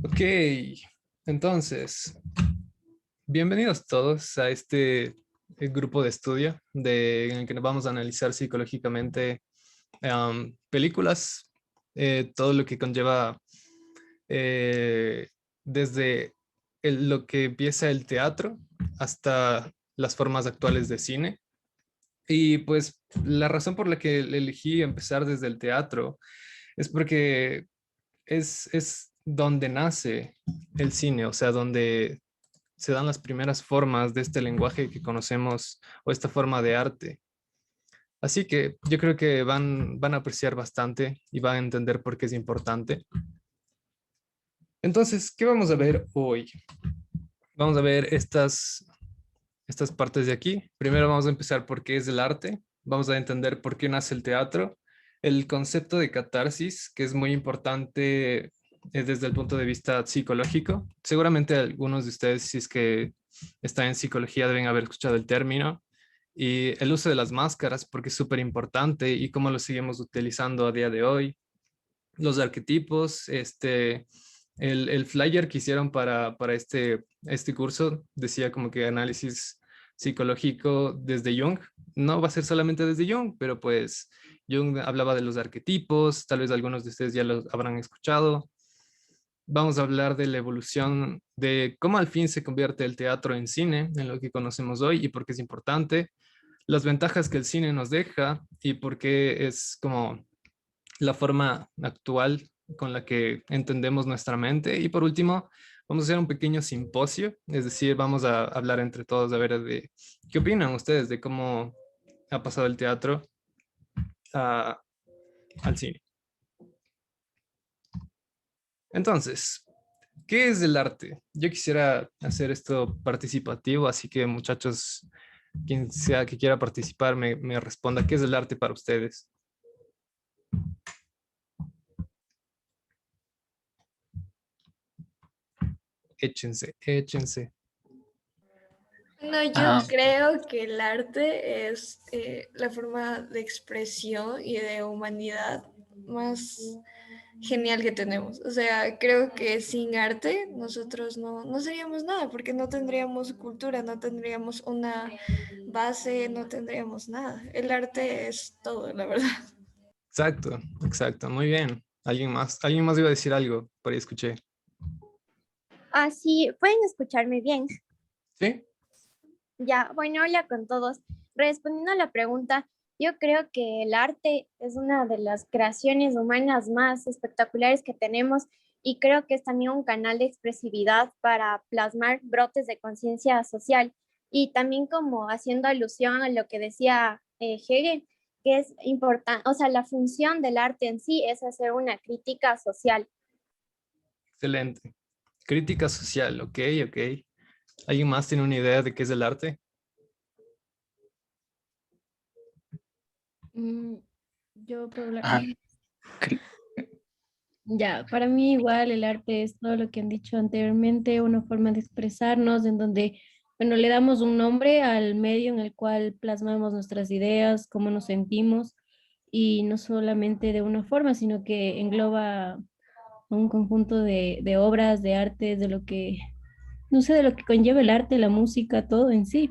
Ok, entonces, bienvenidos todos a este grupo de estudio en el que nos vamos a analizar psicológicamente películas, todo lo que conlleva eh, desde lo que empieza el teatro hasta las formas actuales de cine. Y pues la razón por la que elegí empezar desde el teatro es porque es donde nace el cine, o sea, donde se dan las primeras formas de este lenguaje que conocemos o esta forma de arte. Así que yo creo que van a apreciar bastante y van a entender por qué es importante. Entonces, ¿qué vamos a ver hoy? Vamos a ver estas partes de aquí. Primero vamos a empezar por qué es el arte. Vamos a entender por qué nace el teatro. El concepto de catarsis, que es muy importante desde el punto de vista psicológico. Seguramente algunos de ustedes, si es que están en psicología, deben haber escuchado el término. Y el uso de las máscaras, porque es súper importante y cómo lo seguimos utilizando a día de hoy. Los arquetipos, el flyer que hicieron para este curso decía como que análisis psicológico desde Jung. No va a ser solamente desde Jung, pero pues Jung hablaba de los arquetipos, tal vez algunos de ustedes ya los habrán escuchado. Vamos a hablar de la evolución de cómo al fin se convierte el teatro en cine, en lo que conocemos hoy y por qué es importante, las ventajas que el cine nos deja y por qué es como la forma actual con la que entendemos nuestra mente. Y por último, vamos a hacer un pequeño simposio, es decir, vamos a hablar entre todos a ver de qué opinan ustedes de cómo ha pasado el teatro a- al cine. Entonces, ¿qué es el arte? Yo quisiera hacer esto participativo, así que muchachos, quien sea que quiera participar, me responda, ¿qué es el arte para ustedes? Échense, échense. No, yo Ah, creo que el arte es la forma de expresión y de humanidad más genial que tenemos. O sea, creo que sin arte nosotros no seríamos nada, porque no tendríamos cultura, no tendríamos una base, no tendríamos nada. El arte es todo, la verdad. Exacto, exacto, muy bien. Alguien más iba a decir algo, por ahí escuché. Ah, sí, pueden escucharme bien. ¿Sí? Ya, bueno, hola con todos. Respondiendo a la pregunta, yo creo que el arte es una de las creaciones humanas más espectaculares que tenemos y creo que es también un canal de expresividad para plasmar brotes de conciencia social y también como haciendo alusión a lo que decía Hegel, que es importante, o sea, la función del arte en sí es hacer una crítica social. Excelente. Crítica social, ok, ok. ¿Alguien más tiene una idea de qué es el arte? Mm, yo puedo hablar. ah, cre- Ya, para mí igual el arte es todo lo que han dicho anteriormente, una forma de expresarnos en donde, bueno, le damos un nombre al medio en el cual plasmamos nuestras ideas, cómo nos sentimos y no solamente de una forma, sino que engloba un conjunto de obras, de artes, de lo que, no sé, de lo que conlleva el arte, la música, todo en sí.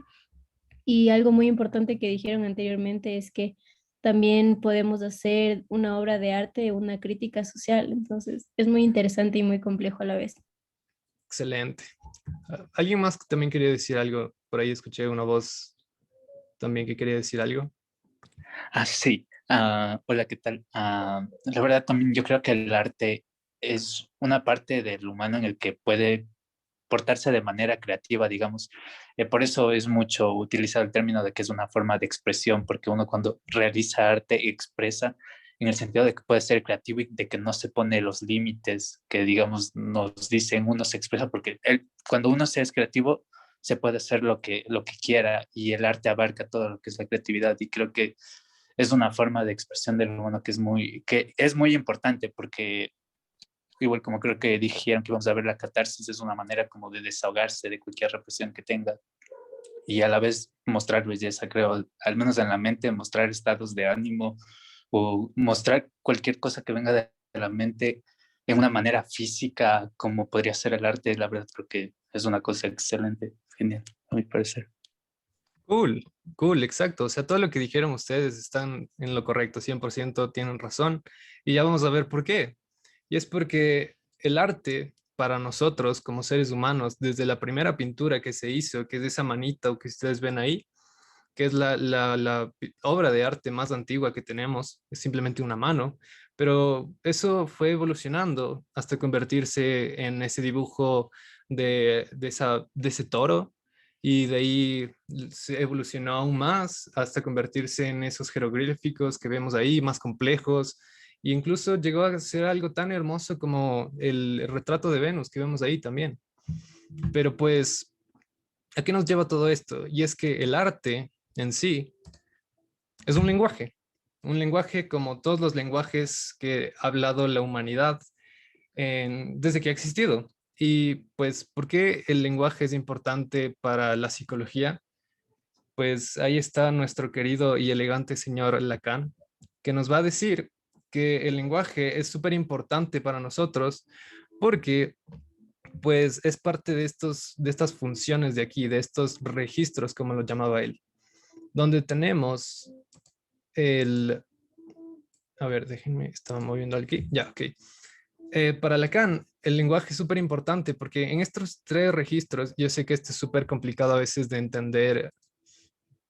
Y algo muy importante que dijeron anteriormente es que también podemos hacer una obra de arte, una crítica social. Entonces, es muy interesante y muy complejo a la vez. Excelente. ¿Alguien más que también quería decir algo? Por ahí escuché una voz también que quería decir algo. sí. Hola, ¿qué tal? La verdad también yo creo que el arte es una parte del humano en el que puede portarse de manera creativa, digamos. Por eso es mucho utilizar el término de que es una forma de expresión, porque uno cuando realiza arte expresa en el sentido de que puede ser creativo y de que no se pone los límites que, digamos, nos dicen, uno se expresa, porque cuando uno se es creativo, se puede hacer lo que quiera y el arte abarca todo lo que es la creatividad y creo que es una forma de expresión del humano que es muy importante porque igual como creo que dijeron que vamos a ver la catarsis, es una manera como de desahogarse de cualquier represión que tenga y a la vez mostrar belleza, creo, al menos en la mente, mostrar estados de ánimo o mostrar cualquier cosa que venga de la mente en una manera física como podría ser el arte, la verdad creo que es una cosa excelente, genial, a mi parecer. Cool, cool, exacto. O sea, todo lo que dijeron ustedes están en lo correcto, 100% tienen razón. Y ya vamos a ver por qué. Y es porque el arte para nosotros como seres humanos, desde la primera pintura que se hizo, que es esa manita que ustedes ven ahí, que es la obra de arte más antigua que tenemos, es simplemente una mano, pero eso fue evolucionando hasta convertirse en ese dibujo de ese toro, y de ahí se evolucionó aún más hasta convertirse en esos jeroglíficos que vemos ahí, más complejos, e incluso llegó a ser algo tan hermoso como el retrato de Venus que vemos ahí también. Pero pues, ¿a qué nos lleva todo esto? Y es que el arte en sí es un lenguaje como todos los lenguajes que ha hablado la humanidad desde que ha existido. Y pues, ¿por qué el lenguaje es importante para la psicología? Pues ahí está nuestro querido y elegante señor Lacan, que nos va a decir que el lenguaje es súper importante para nosotros porque pues es parte de estas funciones de aquí, de estos registros, como lo llamaba él, donde tenemos el... A ver, déjenme, estaba moviendo aquí. Ya, ok. Para Lacan, el lenguaje es súper importante porque en estos tres registros, yo sé que este es súper complicado a veces de entender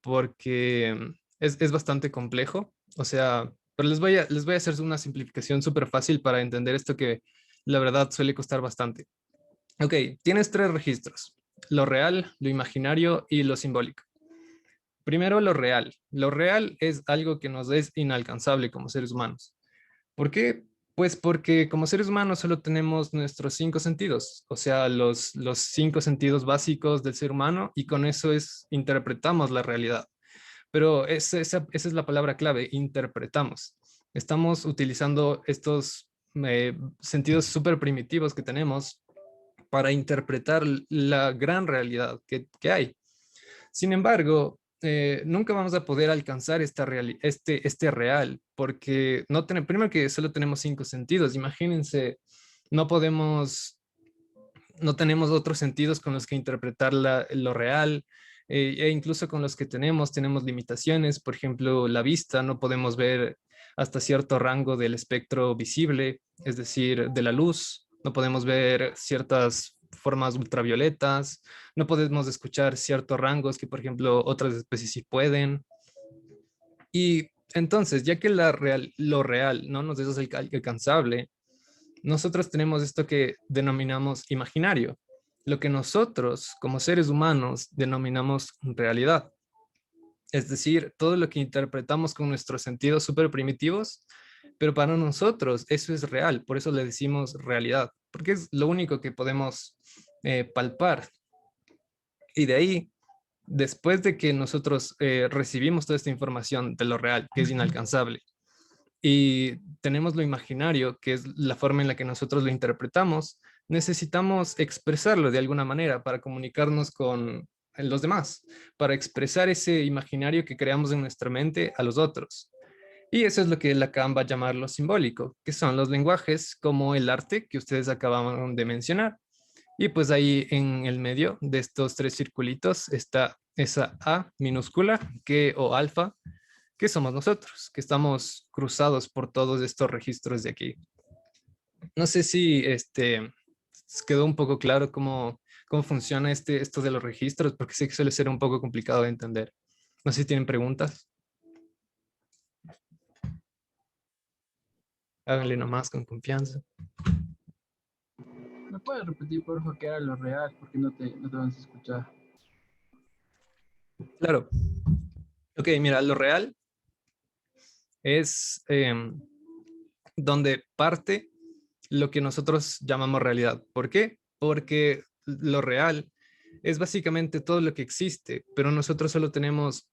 porque es bastante complejo, o sea, pero les voy a hacer una simplificación súper fácil para entender esto que la verdad suele costar bastante. Ok, tienes tres registros, lo real, lo imaginario y lo simbólico. Primero, lo real. Lo real es algo que nos es inalcanzable como seres humanos. ¿Por qué? Pues porque como seres humanos solo tenemos nuestros cinco sentidos, o sea, los cinco sentidos básicos del ser humano, y con eso interpretamos la realidad. Pero esa es la palabra clave, interpretamos. Estamos utilizando estos sentidos súper primitivos que tenemos para interpretar la gran realidad que hay. Sin embargo, nunca vamos a poder alcanzar este real, porque primero que solo tenemos cinco sentidos. Imagínense, no podemos, no tenemos otros sentidos con los que interpretar lo real, e incluso con los que tenemos limitaciones. Por ejemplo, la vista, no podemos ver hasta cierto rango del espectro visible, es decir, de la luz. No podemos ver ciertas formas ultravioletas, no podemos escuchar ciertos rangos que, por ejemplo, otras especies sí pueden. Y entonces, ya que lo real no nos es alcanzable, nosotros tenemos esto que denominamos imaginario, lo que nosotros como seres humanos denominamos realidad. Es decir, todo lo que interpretamos con nuestros sentidos súper primitivos, pero para nosotros eso es real, por eso le decimos realidad, porque es lo único que podemos palpar. Y de ahí, después de que nosotros recibimos toda esta información de lo real, que es inalcanzable, y tenemos lo imaginario, que es la forma en la que nosotros lo interpretamos, necesitamos expresarlo de alguna manera para comunicarnos con los demás, para expresar ese imaginario que creamos en nuestra mente a los otros. Y eso es lo que Lacan va a llamar lo simbólico, que son los lenguajes como el arte que ustedes acababan de mencionar. Y pues ahí en el medio de estos tres circulitos está esa A minúscula o alfa, que somos nosotros, que estamos cruzados por todos estos registros de aquí. No sé si quedó un poco claro cómo funciona esto de los registros, porque sé que suele ser un poco complicado de entender. No sé si tienen preguntas. Háganle nomás con confianza. ¿Me puedes repetir, por favor, qué era lo real? Porque no te vamos a escuchar. Claro. Ok, mira, lo real es donde parte lo que nosotros llamamos realidad. ¿Por qué? Porque lo real es básicamente todo lo que existe, pero nosotros solo tenemos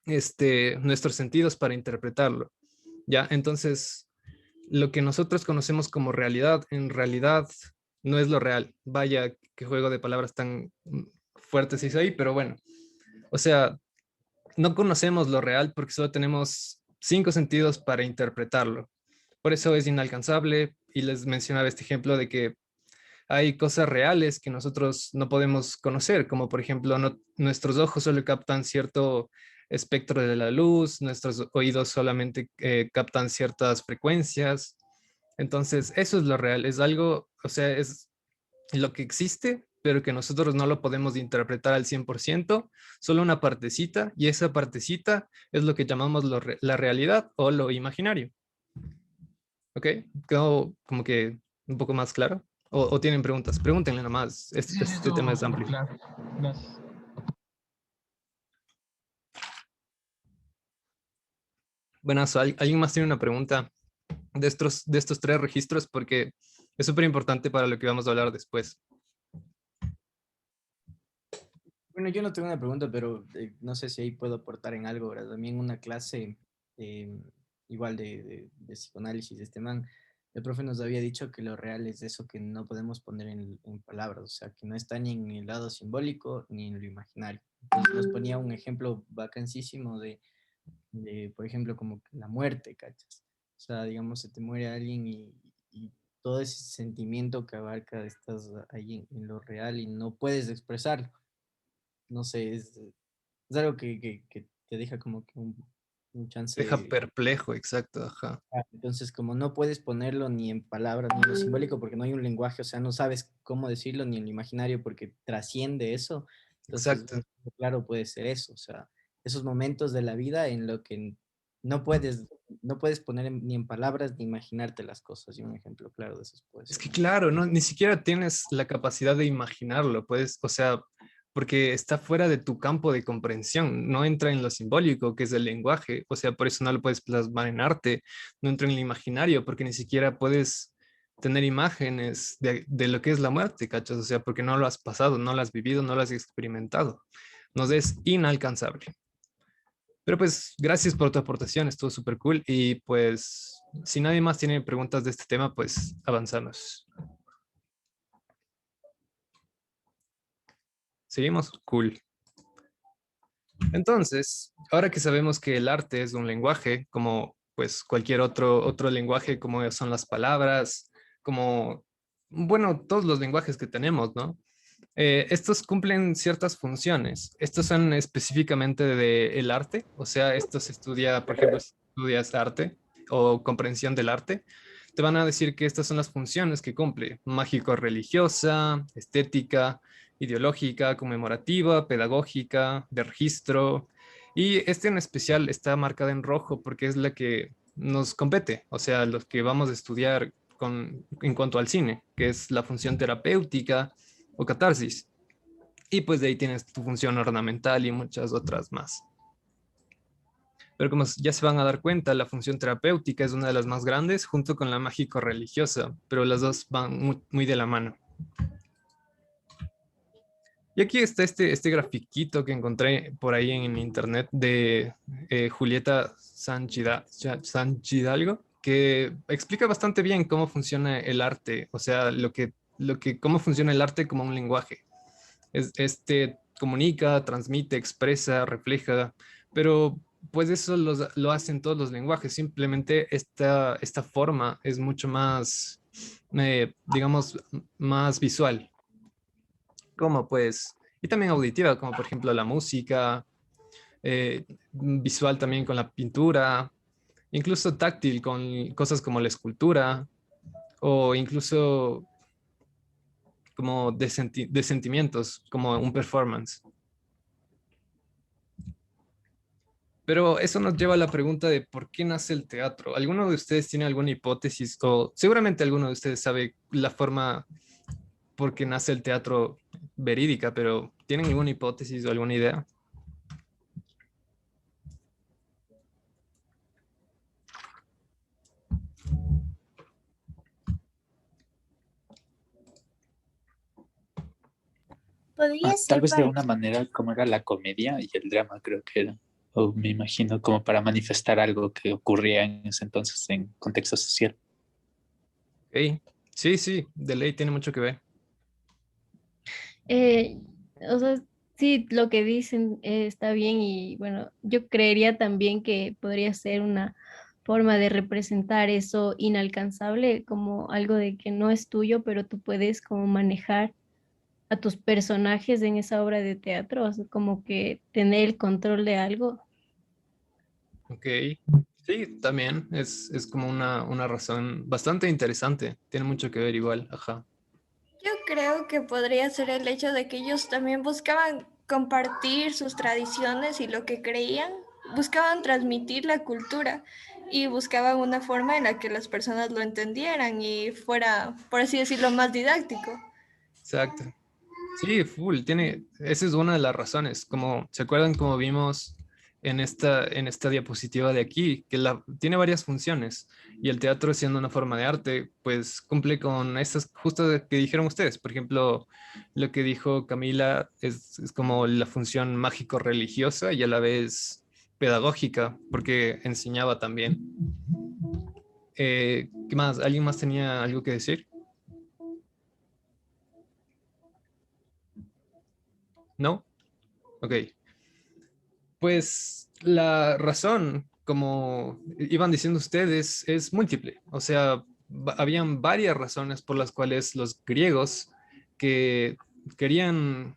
nuestros sentidos para interpretarlo. ¿Ya? Entonces, lo que nosotros conocemos como realidad, en realidad no es lo real. Vaya, qué juego de palabras tan fuertes hizo ahí, pero bueno. O sea, no conocemos lo real porque solo tenemos cinco sentidos para interpretarlo. Por eso es inalcanzable y les mencionaba este ejemplo de que hay cosas reales que nosotros no podemos conocer, como por ejemplo nuestros ojos solo captan cierto espectro de la luz, nuestros oídos solamente captan ciertas frecuencias. Entonces, eso es lo real, es algo, o sea, es lo que existe, pero que nosotros no lo podemos interpretar al 100%, solo una partecita, y esa partecita es lo que llamamos la realidad o lo imaginario. ¿Ok? ¿Quedó como que un poco más claro? ¿O tienen preguntas? Pregúntenle nomás, Sí, sí, este tema es todo amplio. claro. Gracias. Buenas, ¿alguien más tiene una pregunta de estos tres registros? Porque es súper importante para lo que vamos a hablar después. Bueno, yo no tengo una pregunta, pero no sé si ahí puedo aportar en algo, ¿verdad? También en una clase eh, igual de psicoanálisis de este man, el profe nos había dicho que lo real es eso que no podemos poner en palabras, o sea, que no está ni en el lado simbólico ni en lo imaginario. Entonces nos ponía un ejemplo vacancísimo por ejemplo, como que la muerte, ¿cachas? O sea, digamos, se te muere alguien y todo ese sentimiento que abarca estás ahí en lo real y no puedes expresarlo. No sé, es algo que te deja como que un Deja chance. perplejo, exacto, ajá. Entonces, como no puedes ponerlo ni en palabras ni en lo simbólico porque no hay un lenguaje, o sea, no sabes cómo decirlo ni en lo imaginario porque trasciende eso. Entonces, Exacto. claro, puede ser eso, o sea, esos momentos de la vida en lo que no puedes, no puedes poner ni en palabras ni imaginarte las cosas. Y un ejemplo claro de eso puede Es ser. que claro, no, ni siquiera tienes la capacidad de imaginarlo, puedes, o sea, porque está fuera de tu campo de comprensión, no entra en lo simbólico, que es el lenguaje, o sea, por eso no lo puedes plasmar en arte, no entra en el imaginario, porque ni siquiera puedes tener imágenes de lo que es la muerte, ¿cachas? O sea, porque no lo has pasado, no lo has vivido, no lo has experimentado. Nos es inalcanzable. Pero pues gracias por tu aportación, estuvo súper cool y pues si nadie más tiene preguntas de este tema, pues avanzamos. ¿Seguimos? Cool. Entonces, ahora que sabemos que el arte es un lenguaje, como pues cualquier otro lenguaje, como son las palabras, como, bueno, todos los lenguajes que tenemos, ¿no? Estos cumplen ciertas funciones. Estos son específicamente del arte, o sea, esto se estudia, por ejemplo, si estudias arte o comprensión del arte, te van a decir que estas son las funciones que cumple: mágico-religiosa, estética, ideológica, conmemorativa, pedagógica, de registro. Y este en especial está marcada en rojo porque es la que nos compete, o sea, los que vamos a estudiar en cuanto al cine, que es la función terapéutica o catarsis. Y pues de ahí tienes tu función ornamental y muchas otras más. Pero como ya se van a dar cuenta, la función terapéutica es una de las más grandes junto con la mágico-religiosa, pero las dos van muy de la mano. Y aquí está este grafiquito que encontré por ahí en internet de Julieta Sanchidalgo, que explica bastante bien cómo funciona el arte, o sea, cómo funciona el arte como un lenguaje. Este comunica, transmite, expresa, refleja, pero pues eso lo hacen todos los lenguajes. Simplemente esta forma es mucho más, digamos, más visual, como pues, y también auditiva, como por ejemplo la música, visual también con la pintura, incluso táctil con cosas como la escultura, o incluso como de sentimientos, como un performance. Pero eso nos lleva a la pregunta de por qué nace el teatro. ¿Alguno de ustedes tiene alguna hipótesis o seguramente alguno de ustedes sabe la forma por qué nace el teatro verídica, pero ¿tienen alguna hipótesis o alguna idea? Podría Tal ser vez de para... una manera como era la comedia y el drama, creo que era. O me imagino como para manifestar algo que ocurría en ese entonces en contexto social. Ok. Sí, sí, de ley tiene mucho que ver. Eh, o sea, sí, lo que dicen está bien y bueno, yo creería también que podría ser una forma de representar eso inalcanzable, como algo de que no es tuyo, pero tú puedes como manejar a tus personajes en esa obra de teatro, o sea, como que tener el control de algo. Ok. Sí, también es como una razón bastante interesante. Tiene mucho que ver igual. Ajá. Yo creo que podría ser el hecho de que ellos también buscaban compartir sus tradiciones y lo que creían, buscaban transmitir la cultura y buscaban una forma en la que las personas lo entendieran y fuera, por así decirlo, más didáctico. Exacto. Sí, full. Esa es una de las razones. Como, ¿se acuerdan como vimos en esta diapositiva de aquí? Que tiene varias funciones y el teatro siendo una forma de arte, pues cumple con estas justo que dijeron ustedes. Por ejemplo, lo que dijo Camila es como la función mágico-religiosa y a la vez pedagógica, porque enseñaba también. ¿Qué más? ¿Alguien más tenía algo que decir? ¿No? Ok. Pues la razón, como iban diciendo ustedes, es múltiple. O sea, habían varias razones por las cuales los griegos que crearon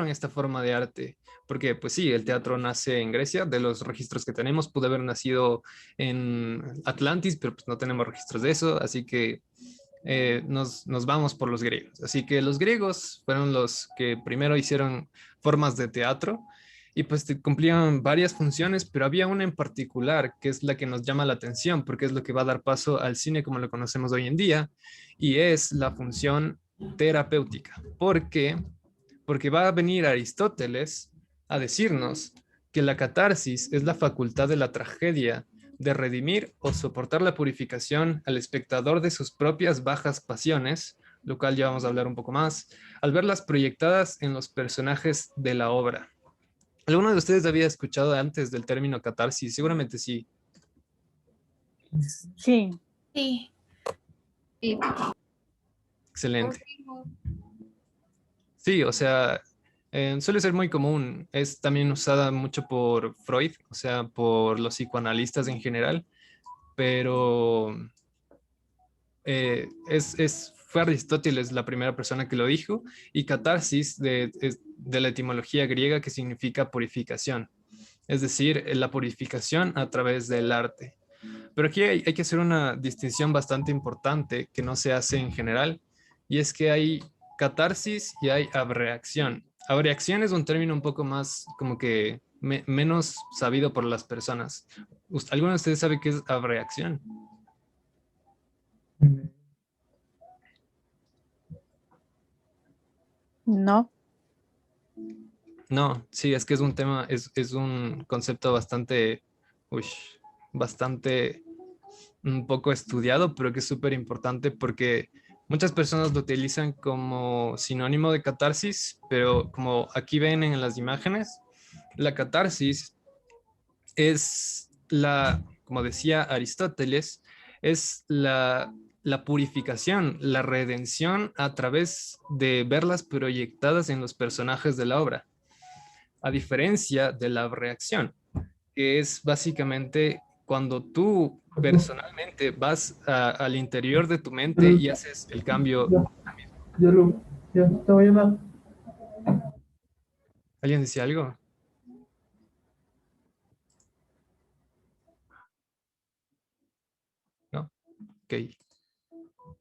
esta forma de arte. Porque, pues sí, el teatro nace en Grecia, de los registros que tenemos, pudo haber nacido en Atlantis, pero pues no tenemos registros de eso, así que nos vamos por los griegos. Así que los griegos fueron los que primero hicieron formas de teatro y pues cumplían varias funciones, pero había una en particular que es la que nos llama la atención porque es lo que va a dar paso al cine como lo conocemos hoy en día y es la función terapéutica. ¿Por qué? Porque va a venir Aristóteles a decirnos que la catarsis es la facultad de la tragedia de redimir o soportar la purificación al espectador de sus propias bajas pasiones, lo cual ya vamos a hablar un poco más, al verlas proyectadas en los personajes de la obra. ¿Alguno de ustedes había escuchado antes del término catarsis? Seguramente sí. Sí, Sí. Sí. Excelente. Sí, o sea, suele ser muy común. Es también usada mucho por Freud, o sea, por los psicoanalistas en general, pero fue Aristóteles la primera persona que lo dijo, y catarsis es de la etimología griega que significa purificación, es decir, la purificación a través del arte. Pero aquí hay que hacer una distinción bastante importante que no se hace en general, y es que hay catarsis y hay abreacción. Abreacción es un término un poco más como que menos sabido por las personas. ¿Alguno de ustedes sabe qué es abreacción? no. No, sí, es que es un tema, es un concepto bastante, uy, bastante un poco estudiado, pero que es súper importante porque muchas personas lo utilizan como sinónimo de catarsis, pero como aquí ven en las imágenes, la catarsis es como decía Aristóteles, es la purificación, la redención a través de verlas proyectadas en los personajes de la obra, a diferencia de la reacción, que es básicamente cuando tú personalmente vas al interior de tu mente y haces el cambio. Ya estaba llamando. ¿Alguien decía algo? ¿No? Ok.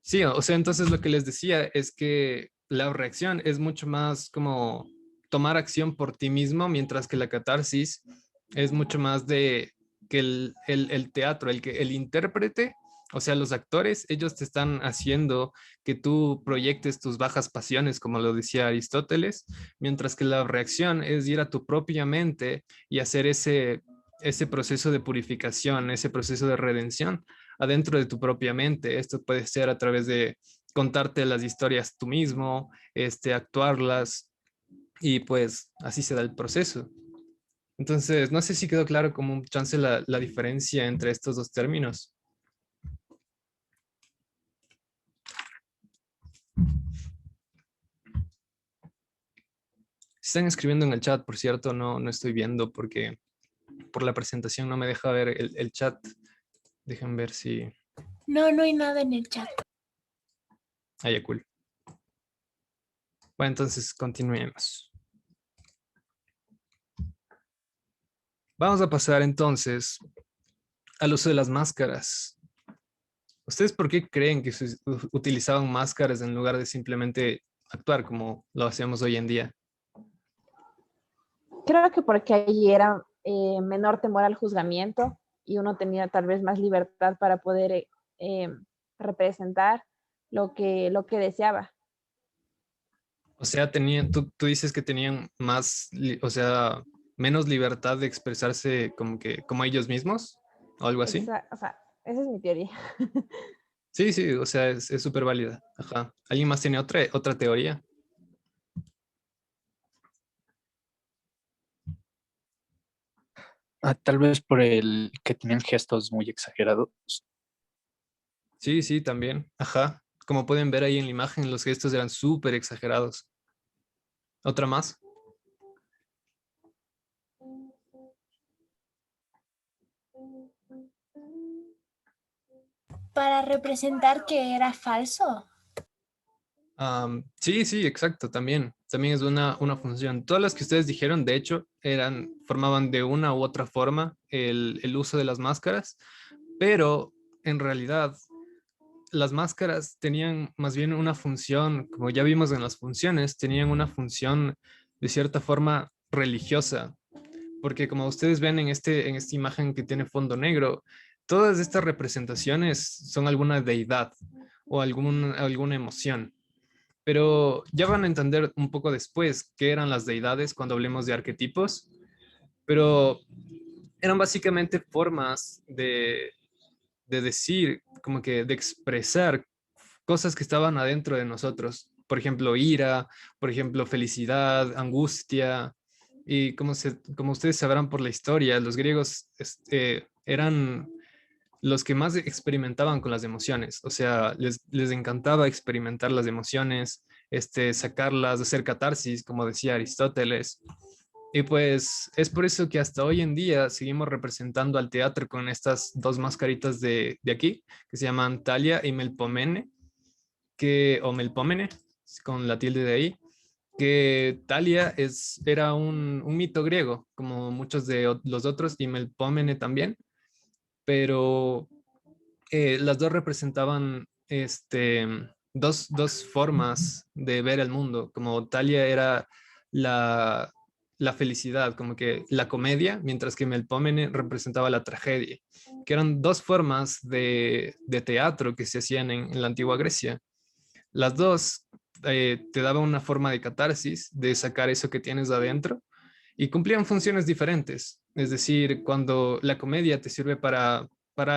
Sí, o sea, entonces lo que les decía es que la reacción es mucho más como tomar acción por ti mismo, mientras que la catarsis es mucho más de que el teatro, el intérprete, o sea, los actores, ellos te están haciendo que tú proyectes tus bajas pasiones, como lo decía Aristóteles, mientras que la reacción es ir a tu propia mente y hacer ese proceso de purificación, ese proceso de redención adentro de tu propia mente. Esto puede ser a través de contarte las historias tú mismo, actuarlas y pues así se da el proceso. Entonces, no sé si quedó claro como un chance la diferencia entre estos dos términos. Si están escribiendo en el chat, por cierto, no estoy viendo porque por la presentación no me deja ver el chat. Dejen ver si... No, no hay nada en el chat. Ah, ya, cool. Bueno, entonces continuemos. Vamos a pasar entonces al uso de las máscaras. ¿Ustedes por qué creen que se utilizaban máscaras en lugar de simplemente actuar como lo hacemos hoy en día? Creo que porque allí era menor temor al juzgamiento y uno tenía tal vez más libertad para poder representar lo que deseaba. O sea, tú dices que tenían más, o sea, menos libertad de expresarse como que como ellos mismos o algo así. O sea, esa es mi teoría. Sí, sí, o sea, es súper válida. Ajá. ¿Alguien más tiene otra teoría? Tal vez por el que tenían gestos muy exagerados. Sí, sí, también. Ajá. Como pueden ver ahí en la imagen, los gestos eran súper exagerados. ¿Otra más? Para representar que era falso. Sí, sí, exacto, también. También es una función. Todas las que ustedes dijeron, de hecho, formaban de una u otra forma el uso de las máscaras, pero en realidad las máscaras tenían más bien una función, como ya vimos en las funciones, tenían una función de cierta forma religiosa, porque como ustedes ven en esta imagen que tiene fondo negro, todas estas representaciones son alguna deidad o alguna emoción. Pero ya van a entender un poco después qué eran las deidades cuando hablemos de arquetipos, pero eran básicamente formas de decir, como que de expresar cosas que estaban adentro de nosotros. Por ejemplo, ira, por ejemplo, felicidad, angustia. Y como ustedes sabrán por la historia, los griegos eran los que más experimentaban con las emociones. O sea, les encantaba experimentar las emociones, sacarlas, hacer catarsis, como decía Aristóteles. Y pues es por eso que hasta hoy en día seguimos representando al teatro con estas dos mascaritas de aquí, que se llaman Talia y Melpomene, o Melpómene, con la tilde de ahí, que Talia era un mito griego, como muchos de los otros, y Melpómene también, pero las dos representaban dos formas de ver el mundo, como Talia era la, la felicidad, como que la comedia, mientras que Melpómene representaba la tragedia, que eran dos formas de teatro que se hacían en la antigua Grecia. Las dos te daban una forma de catarsis, de sacar eso que tienes adentro, y cumplían funciones diferentes. Es decir, cuando la comedia te sirve para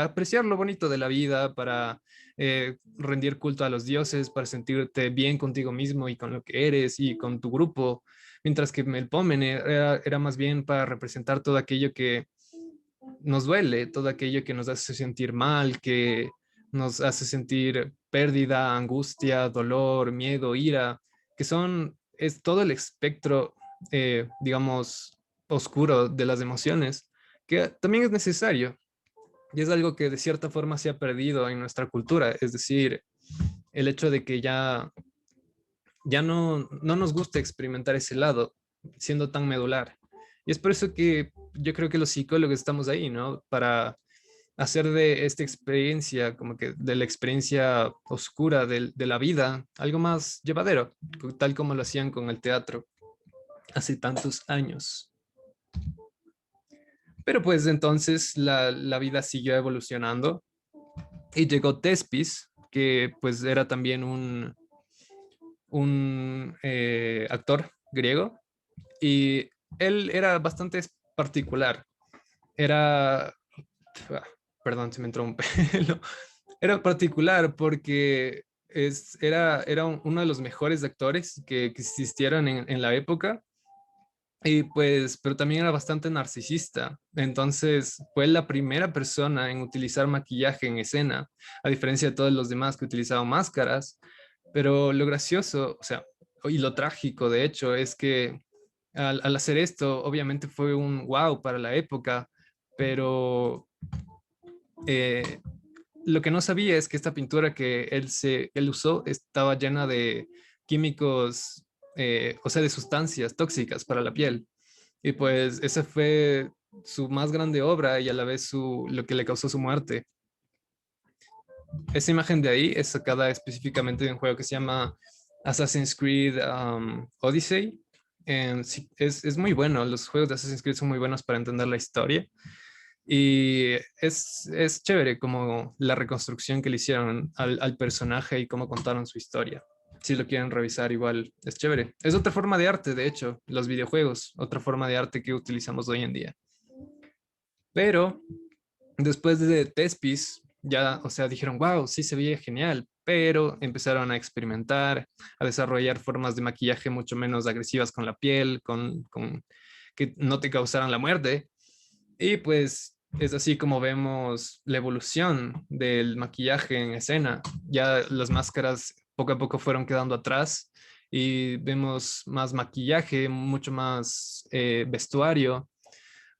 apreciar lo bonito de la vida, para rendir culto a los dioses, para sentirte bien contigo mismo y con lo que eres y con tu grupo, mientras que Melpómene era más bien para representar todo aquello que nos duele, todo aquello que nos hace sentir mal, que nos hace sentir pérdida, angustia, dolor, miedo, ira, es todo el espectro, digamos, oscuro de las emociones, que también es necesario. Y es algo que de cierta forma se ha perdido en nuestra cultura, es decir, el hecho de que ya no nos gusta experimentar ese lado, siendo tan medular. Y es por eso que yo creo que los psicólogos estamos ahí, ¿no? Para hacer de esta experiencia, como que de la experiencia oscura de la vida, algo más llevadero, tal como lo hacían con el teatro hace tantos años. Pero pues entonces la vida siguió evolucionando y llegó Tespis, que pues era también un actor griego, y él era bastante particular. Era, perdón, se me entró un pelo. Era particular porque era uno de los mejores actores que existieron en la época. Y pues, pero también era bastante narcisista. Entonces, fue la primera persona en utilizar maquillaje en escena, a diferencia de todos los demás que utilizaban máscaras. Pero lo gracioso, o sea, y lo trágico, de hecho, es que al hacer esto, obviamente fue un wow para la época, pero lo que no sabía es que esta pintura que él usó estaba llena de químicos, o sea, de sustancias tóxicas para la piel. Y pues esa fue su más grande obra y a la vez lo que le causó su muerte. Esa imagen de ahí es sacada específicamente de un juego que se llama Assassin's Creed Odyssey. Sí, es muy bueno, los juegos de Assassin's Creed son muy buenos para entender la historia. Y es chévere como la reconstrucción que le hicieron al personaje y cómo contaron su historia. Si lo quieren revisar, igual es chévere. Es otra forma de arte, de hecho, los videojuegos, otra forma de arte que utilizamos hoy en día. Pero después de Tespis, ya, o sea, dijeron, wow, sí se veía genial, pero empezaron a experimentar, a desarrollar formas de maquillaje mucho menos agresivas con la piel, con que no te causaran la muerte. Y pues es así como vemos la evolución del maquillaje en escena. Ya las máscaras poco a poco fueron quedando atrás y vemos más maquillaje, mucho más vestuario,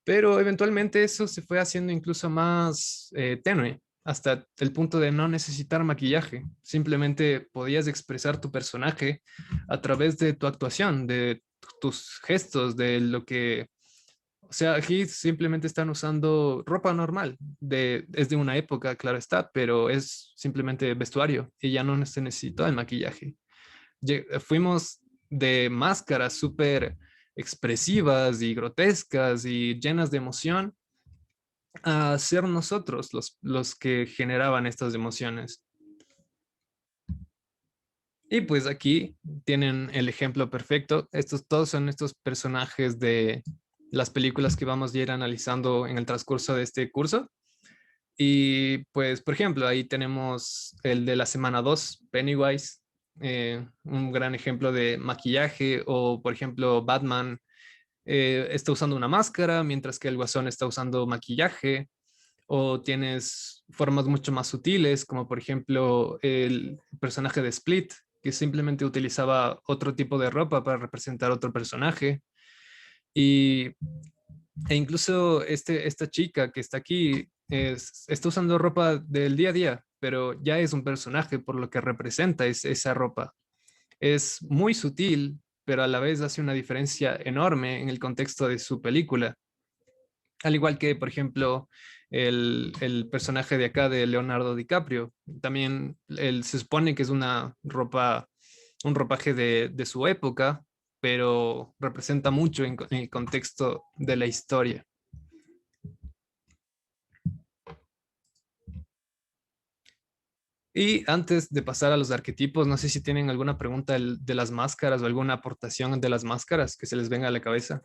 pero eventualmente eso se fue haciendo incluso más tenue, hasta el punto de no necesitar maquillaje. Simplemente podías expresar tu personaje a través de tu actuación, de tus gestos, de lo que... O sea, aquí simplemente están usando ropa normal, es de una época, claro está, pero es simplemente vestuario y ya no se necesitó el maquillaje. Fuimos de máscaras súper expresivas y grotescas y llenas de emoción a ser nosotros los que generaban estas emociones. Y pues aquí tienen el ejemplo perfecto. Todos son estos personajes de las películas que vamos a ir analizando en el transcurso de este curso. Y pues, por ejemplo, ahí tenemos el de la semana 2, Pennywise, un gran ejemplo de maquillaje, o por ejemplo, Batman está usando una máscara, mientras que el Guasón está usando maquillaje, o tienes formas mucho más sutiles, como por ejemplo el personaje de Split, que simplemente utilizaba otro tipo de ropa para representar otro personaje. E incluso esta chica que está aquí está usando ropa del día a día, pero ya es un personaje por lo que representa esa ropa. Es muy sutil, pero a la vez hace una diferencia enorme en el contexto de su película. Al igual que, por ejemplo, el personaje de acá de Leonardo DiCaprio. También se supone que es una ropa, un ropaje de su época, pero representa mucho en el contexto de la historia. Y antes de pasar a los arquetipos, no sé si tienen alguna pregunta de las máscaras o alguna aportación de las máscaras que se les venga a la cabeza.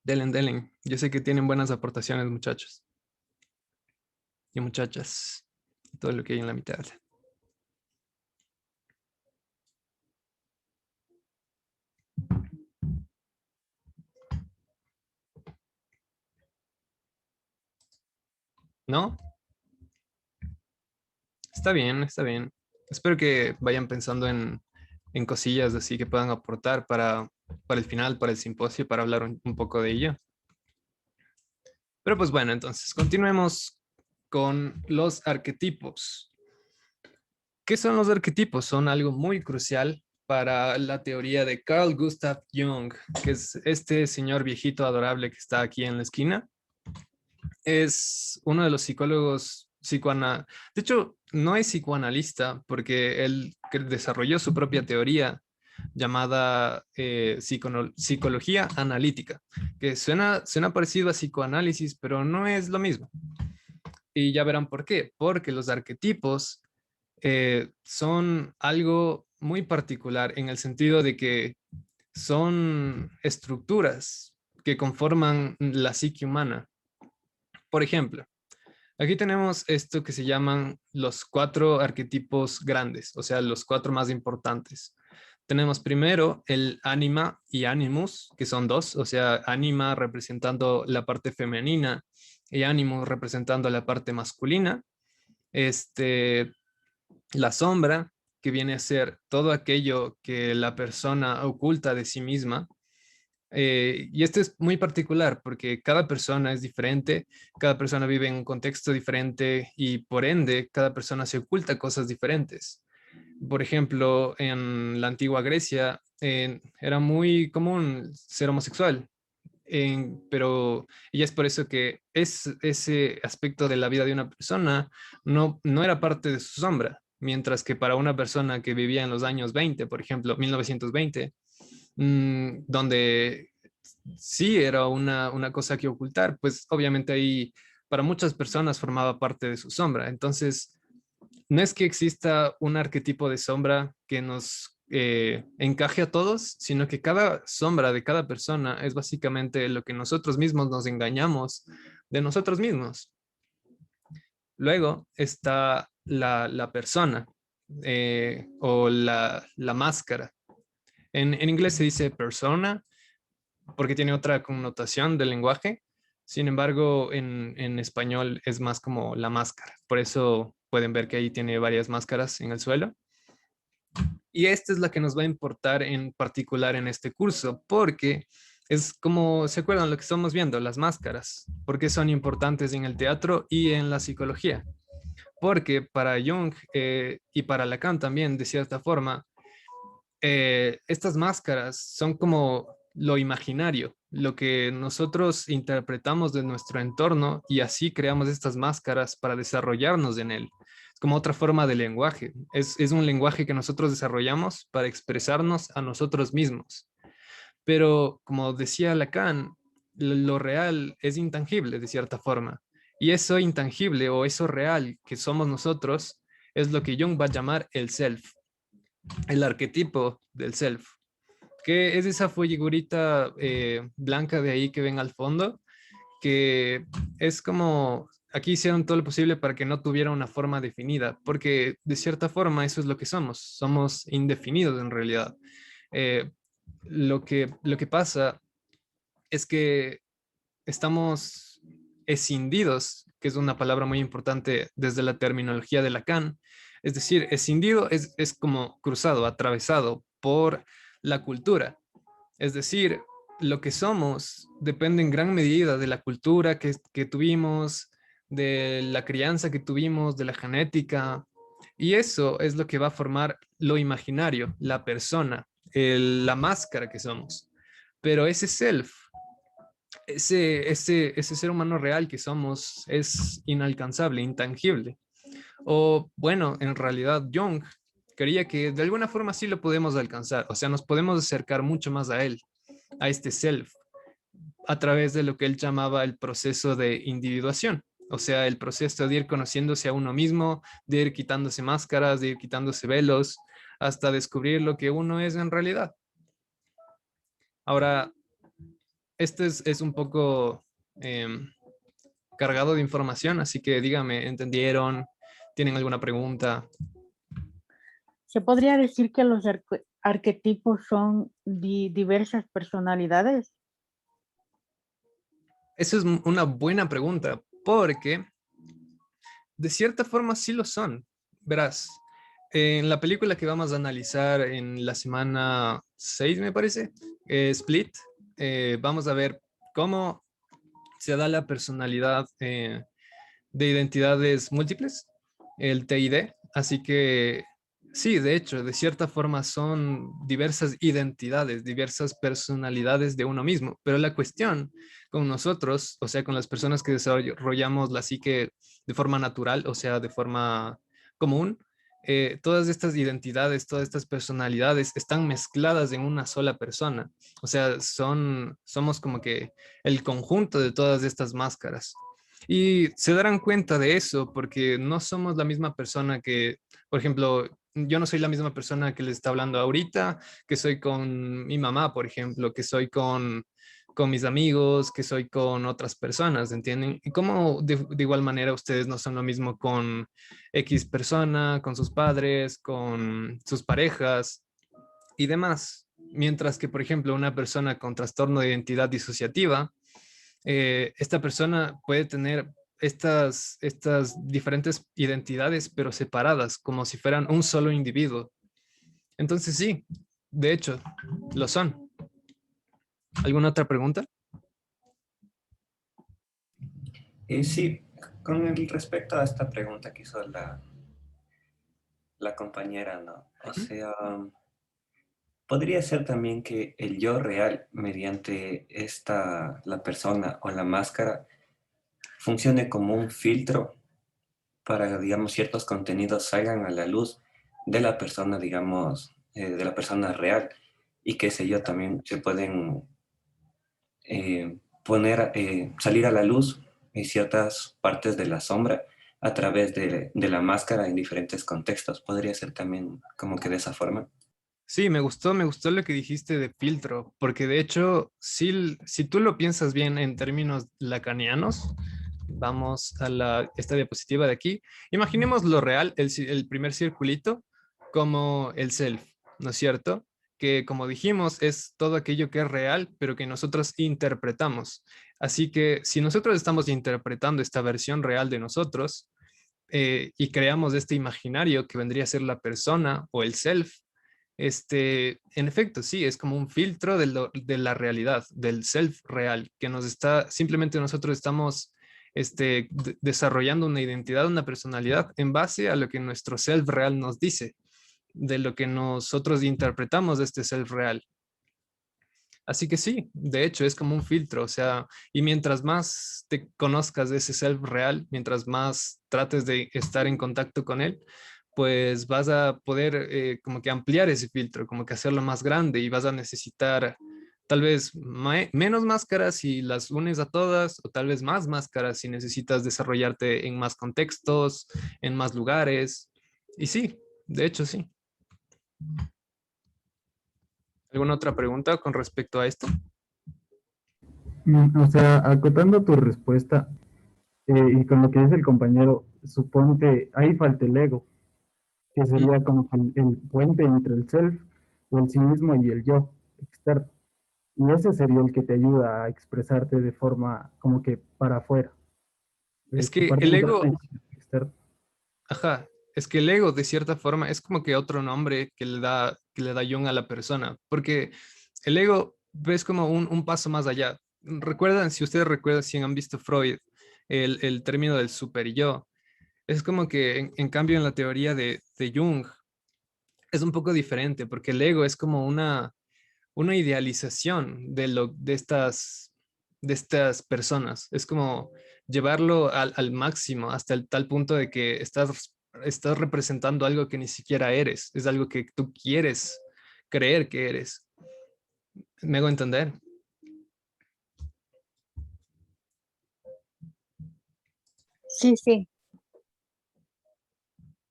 Delen. Yo sé que tienen buenas aportaciones, muchachos. Y muchachas. Y todo lo que hay en la mitad. ¿No? Está bien, está bien. Espero que vayan pensando en cosillas así que puedan aportar para el final, para el simposio, para hablar un poco de ello. Pero pues bueno, entonces continuemos con los arquetipos. ¿Qué son los arquetipos? Son algo muy crucial para la teoría de Carl Gustav Jung, que es este señor viejito adorable que está aquí en la esquina. Es uno de los psicólogos de hecho, no es psicoanalista porque él desarrolló su propia teoría llamada psicología analítica, que suena parecido a psicoanálisis, pero no es lo mismo. Y ya verán por qué. Porque los arquetipos son algo muy particular en el sentido de que son estructuras que conforman la psique humana. Por ejemplo, aquí tenemos esto que se llaman los 4 arquetipos grandes, o sea, los 4 más importantes. Tenemos primero el ánima y animus, que son 2, o sea, ánima representando la parte femenina y animus representando la parte masculina. La sombra que viene a ser todo aquello que la persona oculta de sí misma. Y esto es muy particular porque cada persona es diferente, cada persona vive en un contexto diferente y por ende cada persona se oculta cosas diferentes. Por ejemplo, en la antigua Grecia era muy común ser homosexual, pero y es por eso que ese aspecto de la vida de una persona no era parte de su sombra, mientras que para una persona que vivía en los años 20, por ejemplo, 1920, donde sí era una cosa que ocultar, pues obviamente ahí para muchas personas formaba parte de su sombra. Entonces, no es que exista un arquetipo de sombra que nos encaje a todos, sino que cada sombra de cada persona es básicamente lo que nosotros mismos nos engañamos de nosotros mismos. Luego está la persona o la máscara. En inglés se dice persona porque tiene otra connotación del lenguaje. Sin embargo, en español es más como la máscara. Por eso pueden ver que ahí tiene varias máscaras en el suelo. Y esta es la que nos va a importar en particular en este curso, porque es como, ¿se acuerdan lo que estamos viendo? Las máscaras. ¿Por qué son importantes en el teatro y en la psicología? Porque para Jung y para Lacan también, de cierta forma, estas máscaras son como lo imaginario, lo que nosotros interpretamos de nuestro entorno y así creamos estas máscaras para desarrollarnos en él. Es como otra forma de lenguaje. Es un lenguaje que nosotros desarrollamos para expresarnos a nosotros mismos. Pero como decía Lacan, lo real es intangible de cierta forma. Y eso intangible o eso real que somos nosotros es lo que Jung va a llamar el self, el arquetipo del self, que es esa figurita blanca de ahí que ven al fondo, que es como, aquí hicieron todo lo posible para que no tuviera una forma definida, porque de cierta forma eso es lo que somos indefinidos en realidad. Eh, lo que pasa es que estamos escindidos, que es una palabra muy importante desde la terminología de Lacan. Es decir, escindido es como cruzado, atravesado por la cultura. Es decir, lo que somos depende en gran medida de la cultura que tuvimos, de la crianza que tuvimos, de la genética. Y eso es lo que va a formar lo imaginario, la persona, la máscara que somos. Pero ese self, ese ser humano real que somos es inalcanzable, intangible. O bueno, en realidad Jung creía que de alguna forma sí lo podemos alcanzar, o sea, nos podemos acercar mucho más a él, a este self, a través de lo que él llamaba el proceso de individuación, o sea, el proceso de ir conociéndose a uno mismo, de ir quitándose máscaras, de ir quitándose velos, hasta descubrir lo que uno es en realidad. Ahora, este es un poco cargado de información, así que díganme, ¿entendieron? ¿Tienen alguna pregunta? ¿Se podría decir que los arquetipos son diversas personalidades? Esa es una buena pregunta, porque de cierta forma sí lo son. Verás, en la película que vamos a analizar en la semana 6, me parece, Split, vamos a ver cómo se da la personalidad de identidades múltiples, el TID. Así que sí, de hecho, de cierta forma son diversas identidades, diversas personalidades de uno mismo. Pero la cuestión con nosotros, o sea, con las personas que desarrollamos la psique de forma natural, o sea, de forma común, todas estas identidades, todas estas personalidades están mezcladas en una sola persona. O sea, somos como que el conjunto de todas estas máscaras. Y se darán cuenta de eso porque no somos la misma persona que, por ejemplo, yo no soy la misma persona que les está hablando ahorita, que soy con mi mamá, por ejemplo, que soy con mis amigos, que soy con otras personas, ¿entienden? Y como de igual manera ustedes no son lo mismo con X persona, con sus padres, con sus parejas y demás. Mientras que, por ejemplo, una persona con trastorno de identidad disociativa, esta persona puede tener estas diferentes identidades, pero separadas, como si fueran un solo individuo. Entonces sí, de hecho, lo son. ¿Alguna otra pregunta? Sí, con el respecto a esta pregunta que hizo la compañera, ¿no? O sea, podría ser también que el yo real, mediante la persona o la máscara, funcione como un filtro para, digamos, ciertos contenidos salgan a la luz de la persona, digamos, de la persona real, y qué sé yo, también se pueden salir a la luz en ciertas partes de la sombra a través de la máscara en diferentes contextos. Podría ser también como que de esa forma. Sí, me gustó lo que dijiste de filtro, porque de hecho, si tú lo piensas bien en términos lacanianos, vamos a esta diapositiva de aquí. Imaginemos lo real, el primer circulito, como el self, ¿no es cierto? Que como dijimos, es todo aquello que es real, pero que nosotros interpretamos. Así que si nosotros estamos interpretando esta versión real de nosotros y creamos este imaginario que vendría a ser la persona o el self, en efecto, sí, es como un filtro de la realidad, del self real, que simplemente nosotros estamos desarrollando una identidad, una personalidad en base a lo que nuestro self real nos dice, de lo que nosotros interpretamos de este self real. Así que sí, de hecho es como un filtro, o sea, y mientras más te conozcas de ese self real, mientras más trates de estar en contacto con él, pues vas a poder como que ampliar ese filtro, como que hacerlo más grande y vas a necesitar tal vez menos máscaras si las unes a todas o tal vez más máscaras si necesitas desarrollarte en más contextos, en más lugares. Y sí, de hecho sí. ¿Alguna otra pregunta con respecto a esto? O sea, acotando tu respuesta y con lo que dice el compañero, suponte, ahí falta el ego, que sería como que el puente entre el self o el sí mismo y el yo externo. Y ese sería el que te ayuda a expresarte de forma como que para afuera. Es Tu que parte el interna ego, y externa. ajá, es que el ego de cierta forma es como que otro nombre que le da Jung a la persona, porque el ego es como un paso más allá. Recuerdan, si ustedes recuerdan, si han visto Freud, el término del super yo, es como que en cambio en la teoría de Jung es un poco diferente, porque el ego es como una idealización de estas personas. Es como llevarlo al máximo, hasta el tal punto de que estás representando algo que ni siquiera eres, es algo que tú quieres creer que eres. ¿Me hago entender? Sí, sí.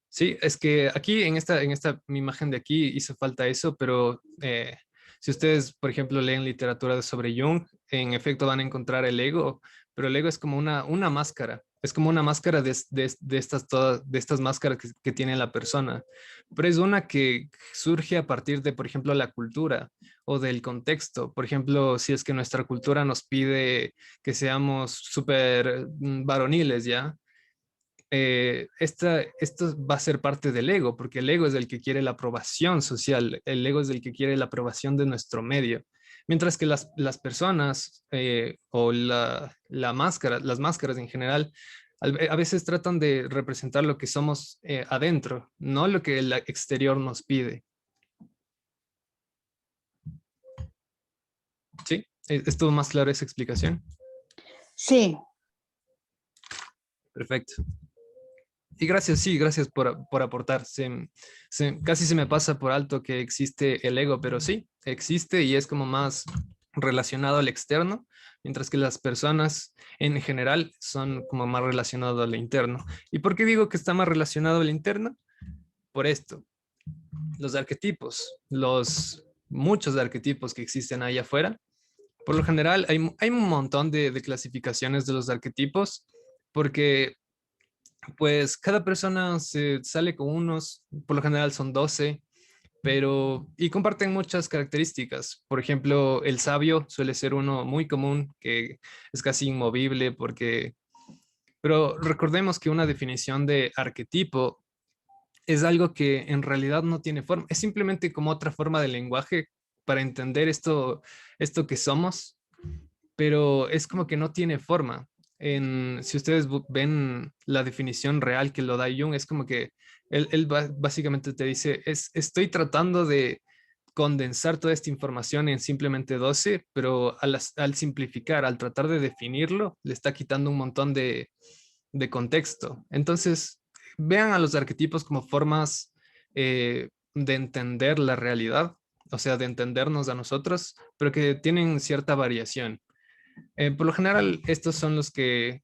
Sí, es que aquí en esta mi imagen de aquí hizo falta eso, pero si ustedes, por ejemplo, leen literatura sobre Jung, en efecto van a encontrar el ego, pero el ego es como una máscara, es como una máscara de estas máscaras que tiene la persona, pero es una que surge a partir de, por ejemplo, la cultura o del contexto. Por ejemplo, si es que nuestra cultura nos pide que seamos súper varoniles, ¿ya? Esto va a ser parte del ego, porque el ego es el que quiere la aprobación social, el ego es el que quiere la aprobación de nuestro medio, mientras que las personas o la máscara, las máscaras en general, a veces tratan de representar lo que somos adentro, no lo que el exterior nos pide. ¿Sí? ¿Estuvo más claro esa explicación? Sí. Perfecto. Y gracias, sí, gracias por aportar. Casi se me pasa por alto que existe el ego, pero sí, existe y es como más relacionado al externo, mientras que las personas en general son como más relacionado al interno. ¿Y por qué digo que está más relacionado al interno? Por esto, los arquetipos, los muchos arquetipos que existen ahí afuera. Por lo general, hay un montón de clasificaciones de los arquetipos, porque pues cada persona se sale con unos, por lo general son 12, y comparten muchas características. Por ejemplo, el sabio suele ser uno muy común, que es casi inmovible porque Pero recordemos que una definición de arquetipo es algo que en realidad no tiene forma. Es simplemente como otra forma de lenguaje para entender esto que somos, pero es como que no tiene forma. Si ustedes ven la definición real que lo da Jung, es como que él básicamente te dice, estoy tratando de condensar toda esta información en simplemente 12, pero al simplificar, al tratar de definirlo, le está quitando un montón de contexto. Entonces, vean a los arquetipos como formas de entender la realidad, o sea, de entendernos a nosotros, pero que tienen cierta variación. Por lo general, estos son los que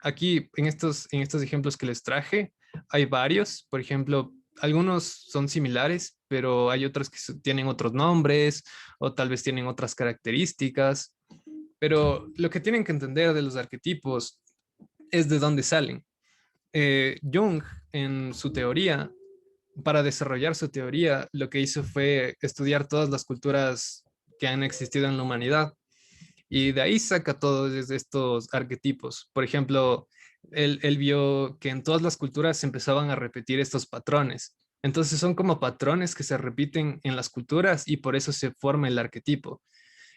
aquí en estos ejemplos que les traje, hay varios. Por ejemplo, algunos son similares, pero hay otros que tienen otros nombres o tal vez tienen otras características. Pero lo que tienen que entender de los arquetipos es de dónde salen. Jung, en su teoría, para desarrollar su teoría, lo que hizo fue estudiar todas las culturas que han existido en la humanidad y de ahí saca todos estos arquetipos. Por ejemplo, él vio que en todas las culturas se empezaban a repetir estos patrones. Entonces son como patrones que se repiten en las culturas y por eso se forma el arquetipo.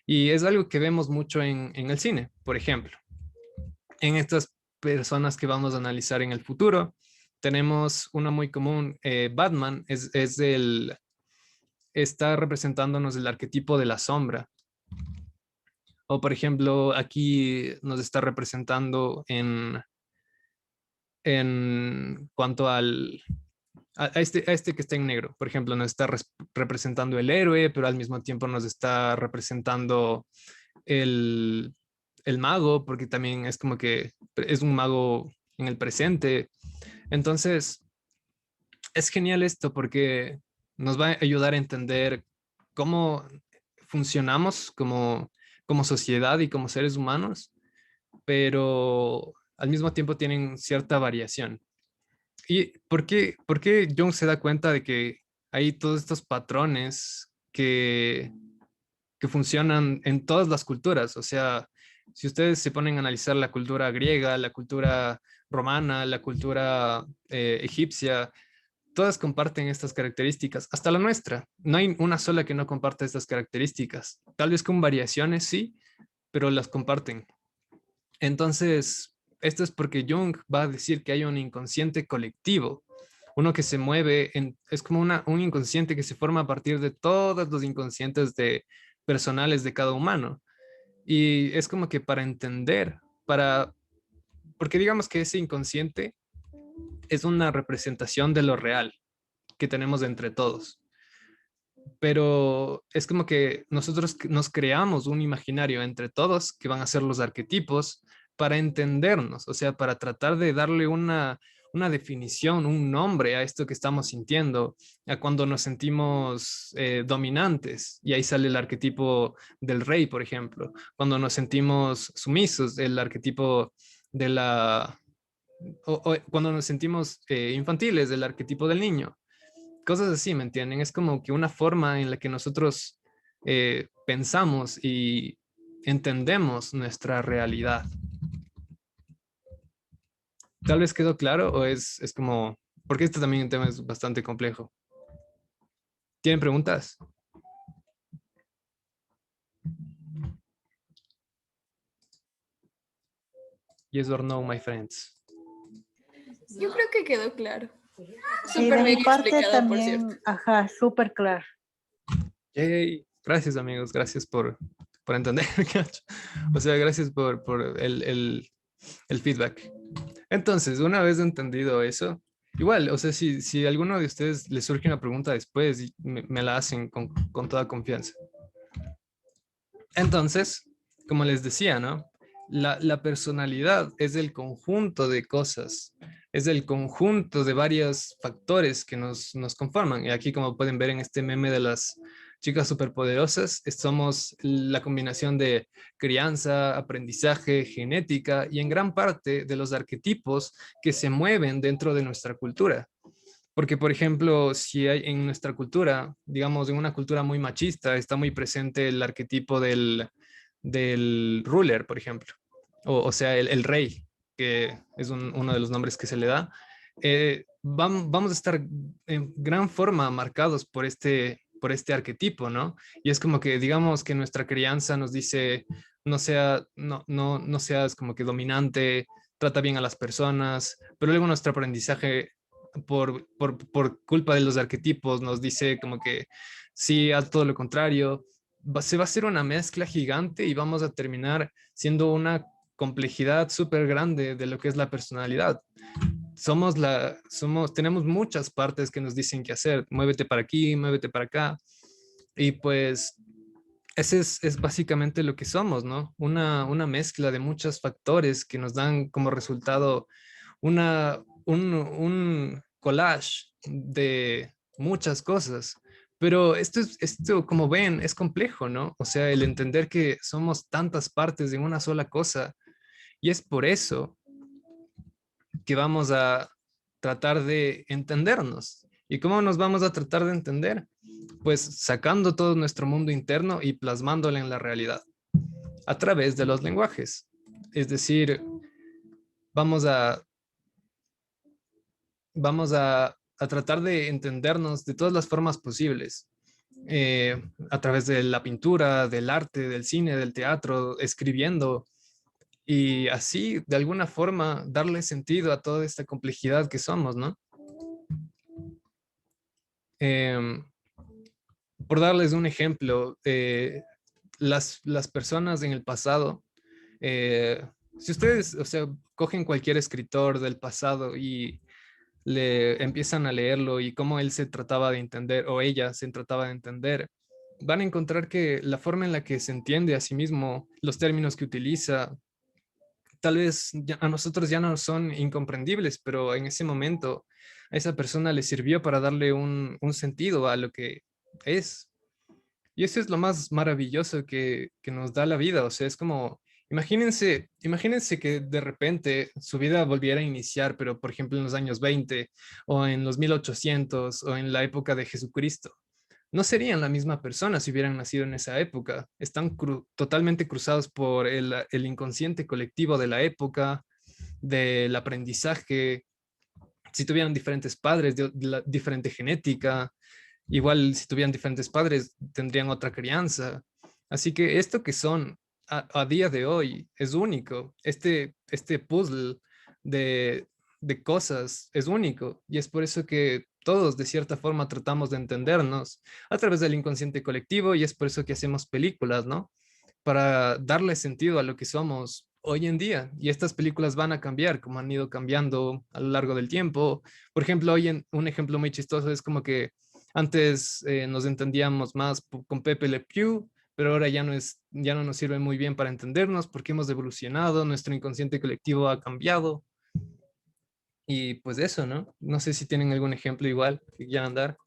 Y es algo que vemos mucho en el cine, por ejemplo. En estas personas que vamos a analizar en el futuro, tenemos una muy común, Batman, está representándonos el arquetipo de la sombra. O por ejemplo, aquí nos está representando en cuanto a este que está en negro. Por ejemplo, nos está representando el héroe, pero al mismo tiempo nos está representando el mago, porque también es como que es un mago en el presente. Entonces, es genial esto porque nos va a ayudar a entender cómo funcionamos como sociedad y como seres humanos, pero al mismo tiempo tienen cierta variación. ¿Y por qué Jung se da cuenta de que hay todos estos patrones que funcionan en todas las culturas? O sea, si ustedes se ponen a analizar la cultura griega, la cultura romana, la cultura egipcia, todas comparten estas características, hasta la nuestra. No hay una sola que no comparte estas características. Tal vez con variaciones, sí, pero las comparten. Entonces, esto es porque Jung va a decir que hay un inconsciente colectivo, uno que se mueve, es como un inconsciente que se forma a partir de todos los inconscientes personales de cada humano. Y es como que para entender, porque digamos que ese inconsciente es una representación de lo real que tenemos entre todos. Pero es como que nosotros nos creamos un imaginario entre todos que van a ser los arquetipos para entendernos, o sea, para tratar de darle una definición, un nombre a esto que estamos sintiendo, a cuando nos sentimos dominantes, y ahí sale el arquetipo del rey, por ejemplo, cuando nos sentimos sumisos, el arquetipo de o cuando nos sentimos infantiles, el arquetipo del niño. Cosas así, ¿me entienden? Es como que una forma en la que nosotros pensamos y entendemos nuestra realidad. Tal vez quedó claro o es como, porque este también un tema es bastante complejo. ¿Tienen preguntas? Yes or no, my friends. Yo creo que quedó claro. Sí, Súper de bien mi parte explicado, por cierto. también, ajá, súper claro. Yay. Gracias, amigos. Gracias por entender. O sea, gracias por el feedback. Entonces, una vez entendido eso, igual, o sea, si a alguno de ustedes les surge una pregunta después, me la hacen con toda confianza. Entonces, como les decía, ¿no? La personalidad es el conjunto de cosas, es el conjunto de varios factores que nos conforman. Y aquí, como pueden ver en este meme de las chicas superpoderosas, somos la combinación de crianza, aprendizaje, genética y en gran parte de los arquetipos que se mueven dentro de nuestra cultura. Porque, por ejemplo, si hay en nuestra cultura, digamos, en una cultura muy machista, está muy presente el arquetipo del ruler, por ejemplo, o sea, el rey. que es uno de los nombres que se le da, vamos a estar en gran forma marcados por este arquetipo, ¿no? Y es como que digamos que nuestra crianza nos dice, no seas como que dominante, trata bien a las personas, pero luego nuestro aprendizaje por culpa de los arquetipos nos dice como que sí, haz todo lo contrario. Se va a hacer una mezcla gigante y vamos a terminar siendo una complejidad súper grande de lo que es la personalidad. Tenemos muchas partes que nos dicen qué hacer, muévete para aquí, muévete para acá, y pues ese es básicamente lo que somos, ¿no? Una mezcla de muchos factores que nos dan como resultado un collage de muchas cosas. Pero esto, como ven, es complejo, ¿no? O sea, el entender que somos tantas partes de una sola cosa, y es por eso que vamos a tratar de entendernos. ¿Y cómo nos vamos a tratar de entender? Pues sacando todo nuestro mundo interno y plasmándolo en la realidad a través de los lenguajes. Es decir, vamos a tratar de entendernos de todas las formas posibles, a través de la pintura, del arte, del cine, del teatro, escribiendo, y así de alguna forma darle sentido a toda esta complejidad que somos, ¿no? Por darles un ejemplo, las personas en el pasado, si ustedes, o sea, cogen cualquier escritor del pasado y le empiezan a leerlo y cómo él se trataba de entender o ella se trataba de entender, van a encontrar que la forma en la que se entiende a sí mismo, los términos que utiliza, tal vez a nosotros ya no son incomprendibles, pero en ese momento a esa persona le sirvió para darle un sentido a lo que es. Y eso es lo más maravilloso que nos da la vida. O sea, es como, imagínense que de repente su vida volviera a iniciar, pero por ejemplo en los años 20 o en los 1800 o en la época de Jesucristo. No serían la misma persona si hubieran nacido en esa época. Están totalmente cruzados por el inconsciente colectivo de la época, del aprendizaje. Si tuvieran diferentes padres, diferente genética, igual si tuvieran diferentes padres, tendrían otra crianza. Así que esto que son a día de hoy es único. Este puzzle de cosas es único, y es por eso que todos de cierta forma tratamos de entendernos a través del inconsciente colectivo, y es por eso que hacemos películas, ¿no? Para darle sentido a lo que somos hoy en día. Y estas películas van a cambiar, como han ido cambiando a lo largo del tiempo. Por ejemplo, un ejemplo muy chistoso es como que antes nos entendíamos más con Pepe Le Pew, pero ahora ya no nos sirve muy bien para entendernos porque hemos evolucionado, nuestro inconsciente colectivo ha cambiado. Y pues eso, ¿no? No sé si tienen algún ejemplo igual que quieran dar.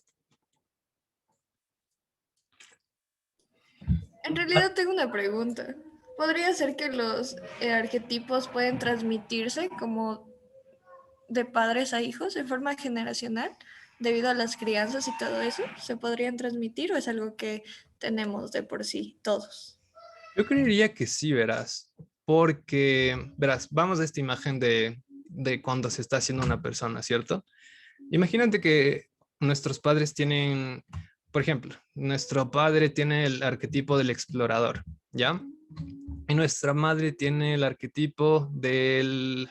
En realidad tengo una pregunta. ¿Podría ser que los arquetipos pueden transmitirse como de padres a hijos en forma generacional debido a las crianzas y todo eso? ¿Se podrían transmitir o es algo que tenemos de por sí todos? Yo creería que sí, verás, porque, verás, vamos a esta imagen de cuando se está haciendo una persona, ¿cierto? Imagínate que nuestros padres tienen, por ejemplo, nuestro padre tiene el arquetipo del explorador, ¿ya? Y nuestra madre tiene el arquetipo del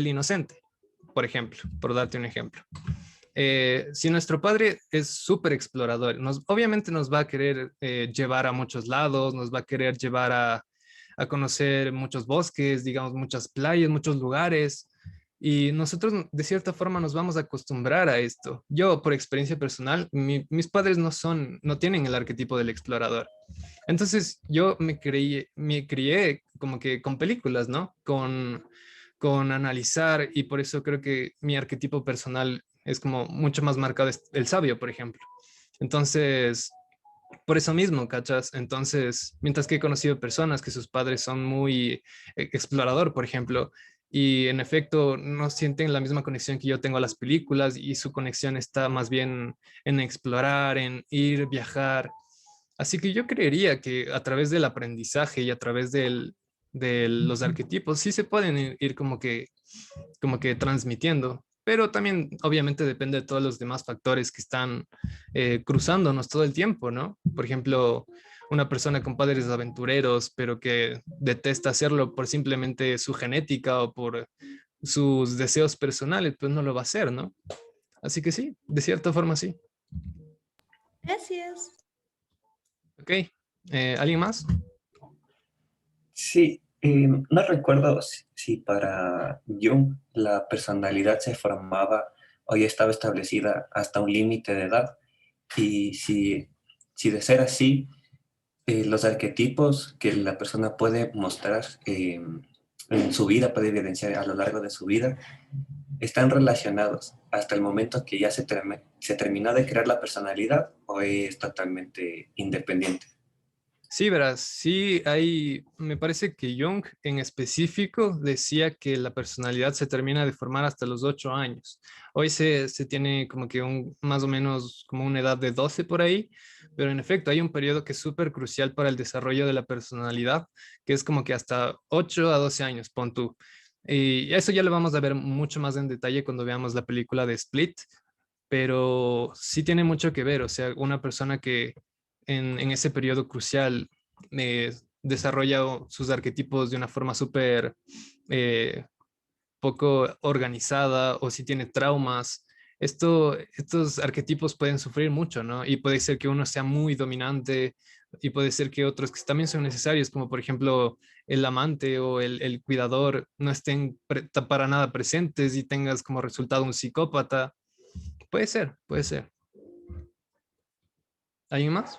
inocente, por ejemplo, por darte un ejemplo. Si nuestro padre es súper explorador, obviamente nos va a querer llevar a muchos lados, nos va a querer llevar a conocer muchos bosques, digamos, muchas playas, muchos lugares, y nosotros de cierta forma nos vamos a acostumbrar a esto. Yo, por experiencia personal, mis padres no tienen el arquetipo del explorador. Entonces yo me crié como que con películas, ¿no? Con analizar, y por eso creo que mi arquetipo personal es como mucho más marcado, el sabio, por ejemplo. Entonces, por eso mismo, ¿cachas? Entonces, mientras que he conocido personas que sus padres son muy explorador, por ejemplo, y en efecto no sienten la misma conexión que yo tengo a las películas, y su conexión está más bien en explorar, en ir, viajar. Así que yo creería que a través del aprendizaje y a través de de los arquetipos sí se pueden ir como que transmitiendo, pero también obviamente depende de todos los demás factores que están cruzándonos todo el tiempo, ¿no? Por ejemplo, una persona con padres aventureros, pero que detesta hacerlo por simplemente su genética o por sus deseos personales, pues no lo va a hacer, ¿no? Así que sí, de cierta forma sí. Gracias. Ok, ¿alguien más? Sí, no recuerdo si para Jung la personalidad se formaba o ya estaba establecida hasta un límite de edad. Y si de ser así, los arquetipos que la persona puede mostrar en su vida, puede evidenciar a lo largo de su vida, están relacionados hasta el momento que ya se terminó de crear la personalidad o es totalmente independiente. Sí, verás, sí hay, me parece que Jung en específico decía que la personalidad se termina de formar hasta los 8 años. Hoy se tiene como que más o menos como una edad de 12 por ahí, pero en efecto hay un periodo que es súper crucial para el desarrollo de la personalidad, que es como que hasta 8 a 12 años, pon tú. Y eso ya lo vamos a ver mucho más en detalle cuando veamos la película de Split, pero sí tiene mucho que ver, o sea, una persona que en ese periodo crucial desarrolla sus arquetipos de una forma súper eh, poco organizada o si tiene traumas, estos arquetipos pueden sufrir mucho, ¿no? Y puede ser que uno sea muy dominante y puede ser que otros que también son necesarios, como por ejemplo el amante o el cuidador, no estén para nada presentes y tengas como resultado un psicópata. Puede ser, puede ser. ¿Alguien más?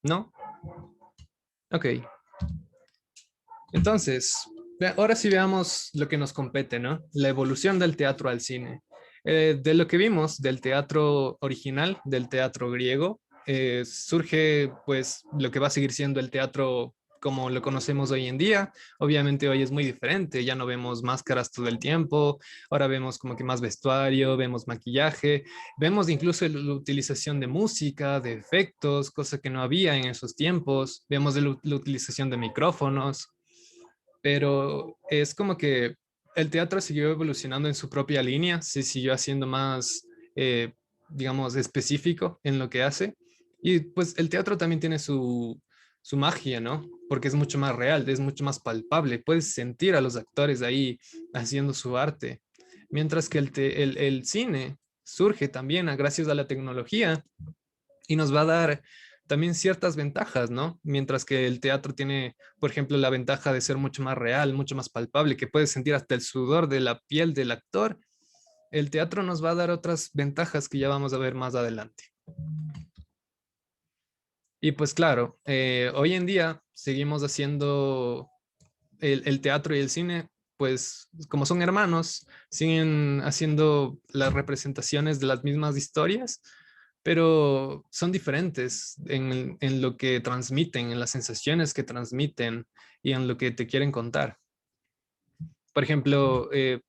¿No? Ok. Entonces, ahora sí veamos lo que nos compete, ¿no? La evolución del teatro al cine. De lo que vimos del teatro original, del teatro griego, surge pues lo que va a seguir siendo el teatro como lo conocemos hoy en día. Obviamente hoy es muy diferente, ya no vemos máscaras todo el tiempo, ahora vemos como que más vestuario, vemos maquillaje, vemos incluso la utilización de música, de efectos, cosa que no había en esos tiempos, vemos la utilización de micrófonos, pero es como que el teatro siguió evolucionando en su propia línea, se siguió haciendo más, digamos, específico en lo que hace. Y pues el teatro también tiene su magia, ¿no? Porque es mucho más real, es mucho más palpable, puedes sentir a los actores ahí haciendo su arte. Mientras que el cine surge también gracias a la tecnología y nos va a dar también ciertas ventajas, ¿no? Mientras que el teatro tiene, por ejemplo, la ventaja de ser mucho más real, mucho más palpable, que puedes sentir hasta el sudor de la piel del actor. El teatro nos va a dar otras ventajas que ya vamos a ver más adelante. Y pues claro, hoy en día seguimos haciendo el teatro y el cine, pues como son hermanos, siguen haciendo las representaciones de las mismas historias, pero son diferentes en lo que transmiten, en las sensaciones que transmiten y en lo que te quieren contar. Por ejemplo, el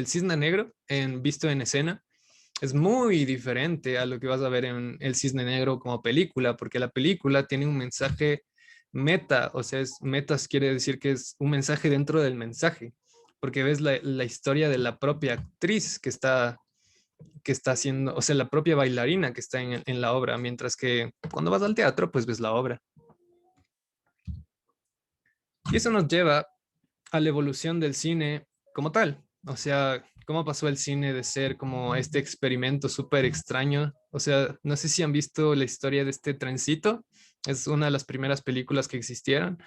cisne negro visto en escena es muy diferente a lo que vas a ver en El Cisne Negro como película, porque la película tiene un mensaje meta, o sea, metas quiere decir que es un mensaje dentro del mensaje, porque ves la historia de la propia actriz que está haciendo, o sea, la propia bailarina que está en la obra, mientras que cuando vas al teatro, pues ves la obra. Y eso nos lleva a la evolución del cine como tal. O sea, cómo pasó el cine de ser como este experimento súper extraño. O sea, no sé si han visto la historia de este trencito. Es una de las primeras películas que existieron,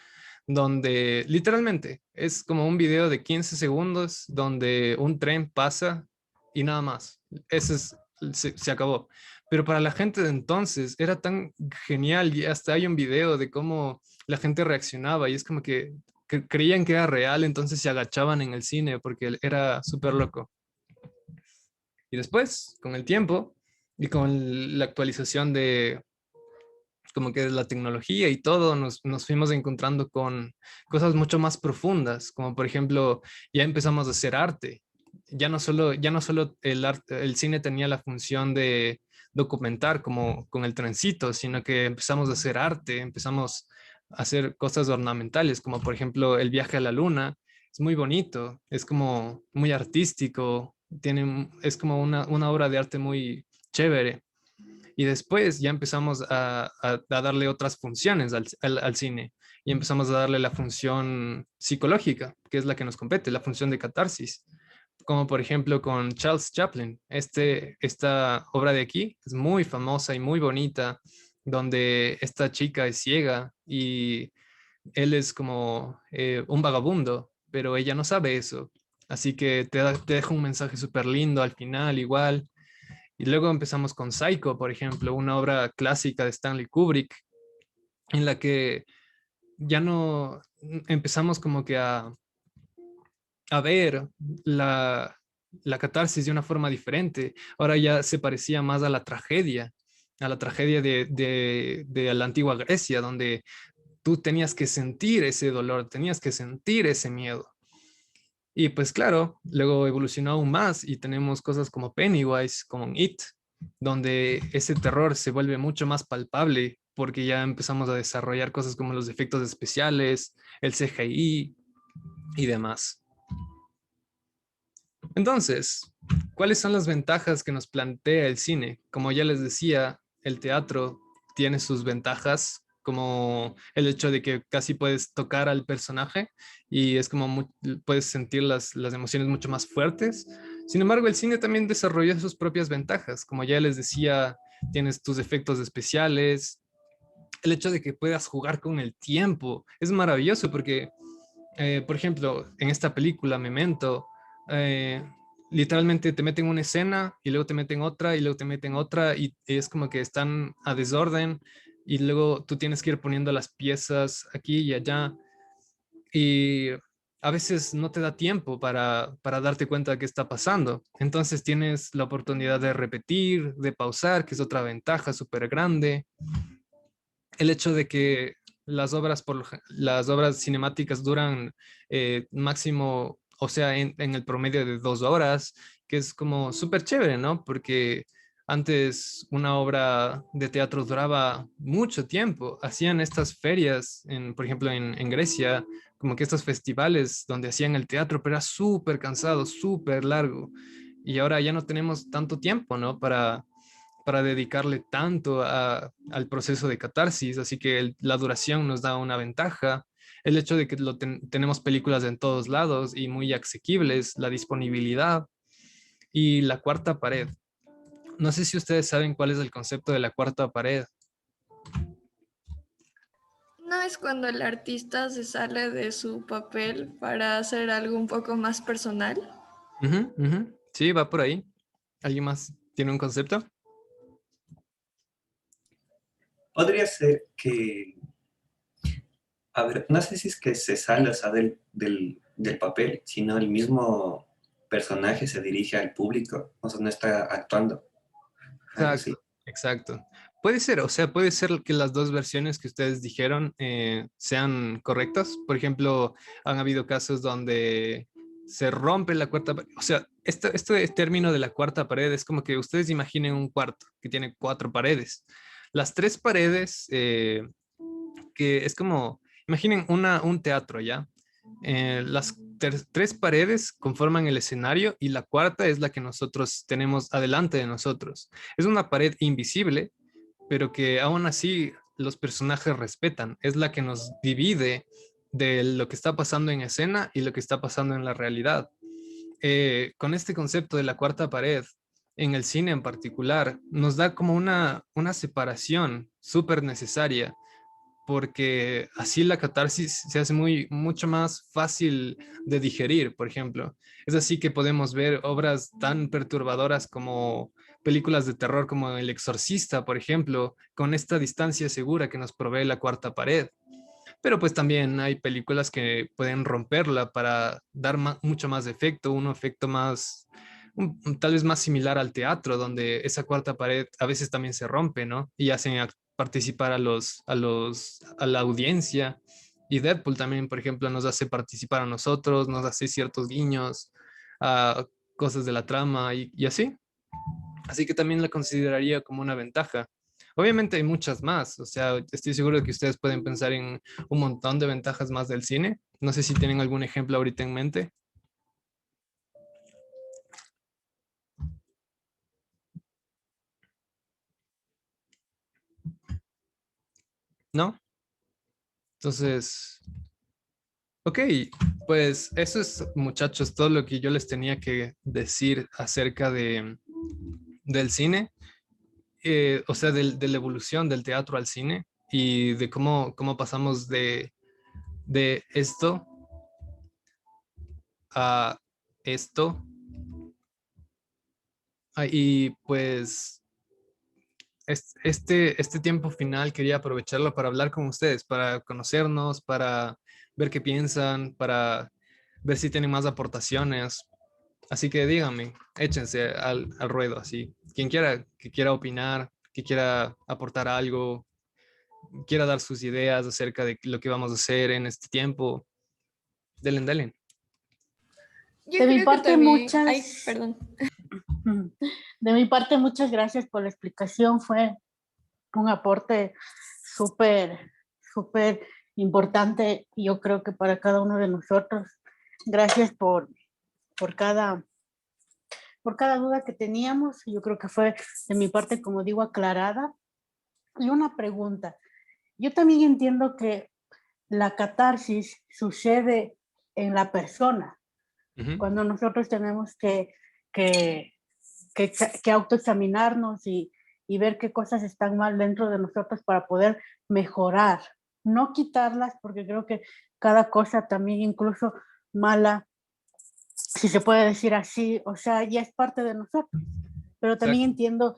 donde literalmente es como un video de 15 segundos donde un tren pasa y nada más. Eso es, se acabó. Pero para la gente de entonces era tan genial y hasta hay un video de cómo la gente reaccionaba y es como que creían que era real, entonces se agachaban en el cine porque era súper loco. Y después, con el tiempo y con la actualización de como que la tecnología y todo, nos fuimos encontrando con cosas mucho más profundas, como por ejemplo, ya empezamos a hacer arte. ya no solo el cine tenía la función de documentar como con el trencito, sino que empezamos a hacer arte, empezamos a hacer cosas ornamentales, como por ejemplo el viaje a la luna. Es muy bonito, es como muy artístico, es como una obra de arte muy chévere. Y después ya empezamos a darle otras funciones al cine y empezamos a darle la función psicológica, que es la que nos compete, la función de catarsis. Como por ejemplo con Charles Chaplin. Esta obra de aquí es muy famosa y muy bonita, donde esta chica es ciega y él es como un vagabundo, pero ella no sabe eso. Así que te deja un mensaje súper lindo al final igual. Y luego empezamos con Psycho, por ejemplo, una obra clásica de Stanley Kubrick, en la que ya no empezamos como que a ver la catarsis de una forma diferente. Ahora ya se parecía más a la tragedia de la antigua Grecia, donde tú tenías que sentir ese dolor, tenías que sentir ese miedo. Y pues claro, luego evolucionó aún más y tenemos cosas como Pennywise, como en It, donde ese terror se vuelve mucho más palpable porque ya empezamos a desarrollar cosas como los efectos especiales, el CGI y demás. Entonces, ¿cuáles son las ventajas que nos plantea el cine? Como ya les decía, el teatro tiene sus ventajas, como el hecho de que casi puedes tocar al personaje y es como puedes sentir las emociones mucho más fuertes. Sin embargo, el cine también desarrolla sus propias ventajas. Como ya les decía, tienes tus efectos especiales, el hecho de que puedas jugar con el tiempo es maravilloso porque, por ejemplo, en esta película, Memento, literalmente te meten una escena y luego te meten otra y luego te meten otra y es como que están a desorden y luego tú tienes que ir poniendo las piezas aquí y allá y a veces no te da tiempo para darte cuenta de qué está pasando. Entonces tienes la oportunidad de repetir, de pausar, que es otra ventaja súper grande. El hecho de que las obras cinemáticas duran máximo, o sea, en el promedio de 2 horas, que es como súper chévere, ¿no? Porque antes una obra de teatro duraba mucho tiempo. Hacían estas ferias, por ejemplo, en Grecia, como que estos festivales donde hacían el teatro, pero era súper cansado, súper largo. Y ahora ya no tenemos tanto tiempo, ¿no? Para dedicarle tanto al proceso de catarsis, así que la duración nos da una ventaja. El hecho de que tenemos películas en todos lados y muy asequibles, la disponibilidad y la cuarta pared. No sé si ustedes saben cuál es el concepto de la cuarta pared. ¿No es cuando el artista se sale de su papel para hacer algo un poco más personal? Sí, va por ahí. ¿Alguien más tiene un concepto? Podría ser que, a ver, no sé si es que se sale, o sea, del papel, sino el mismo personaje se dirige al público, o sea, no está actuando. Algo así. Exacto, exacto. Puede ser, o sea, puede ser que las dos versiones que ustedes dijeron sean correctas. Por ejemplo, han habido casos donde se rompe la cuarta pared. O sea, este término de la cuarta pared es como que ustedes imaginen un cuarto que tiene 4 paredes. Las 3 paredes, que es como, imaginen un teatro, ¿ya? Las 3 paredes conforman el escenario y la cuarta es la que nosotros tenemos adelante de nosotros. Es una pared invisible, pero que aún así los personajes respetan. Es la que nos divide de lo que está pasando en escena y lo que está pasando en la realidad. Con este concepto de la cuarta pared, en el cine en particular, nos da como una separación súper necesaria porque así la catarsis se hace mucho más fácil de digerir, por ejemplo. Es así que podemos ver obras tan perturbadoras como películas de terror como El Exorcista, por ejemplo, con esta distancia segura que nos provee la cuarta pared. Pero pues también hay películas que pueden romperla para dar mucho más efecto, un efecto más, tal vez más similar al teatro, donde esa cuarta pared a veces también se rompe, ¿no? Y hacen participar a la audiencia. Y Deadpool también, por ejemplo, nos hace participar a nosotros, nos hace ciertos guiños, cosas de la trama y así. Así que también la consideraría como una ventaja. Obviamente hay muchas más, o sea, estoy seguro de que ustedes pueden pensar en un montón de ventajas más del cine. No sé si tienen algún ejemplo ahorita en mente. ¿No? Entonces, ok, pues eso es, muchachos, todo lo que yo les tenía que decir acerca del cine, o sea, de la evolución del teatro al cine y de cómo pasamos de esto a esto. Y pues este tiempo final quería aprovecharlo para hablar con ustedes, para conocernos, para ver qué piensan, para ver si tienen más aportaciones. Así que díganme, échense al ruedo, así. Quien quiera que quiera opinar, que quiera aportar algo, quiera dar sus ideas acerca de lo que vamos a hacer en este tiempo, denle, denle. Yo De mi creo que parte, también... Ay, perdón. De mi parte, muchas gracias por la explicación. Fue un aporte súper, súper importante, yo creo que para cada uno de nosotros. Gracias por cada, por cada duda que teníamos. Yo creo que fue de mi parte, como digo, aclarada. Y una pregunta. Yo también entiendo que la catarsis sucede en la persona, cuando nosotros tenemos que autoexaminarnos y ver qué cosas están mal dentro de nosotros para poder mejorar, no quitarlas, porque creo que cada cosa también, incluso mala, si se puede decir así, o sea, ya es parte de nosotros. Pero también entiendo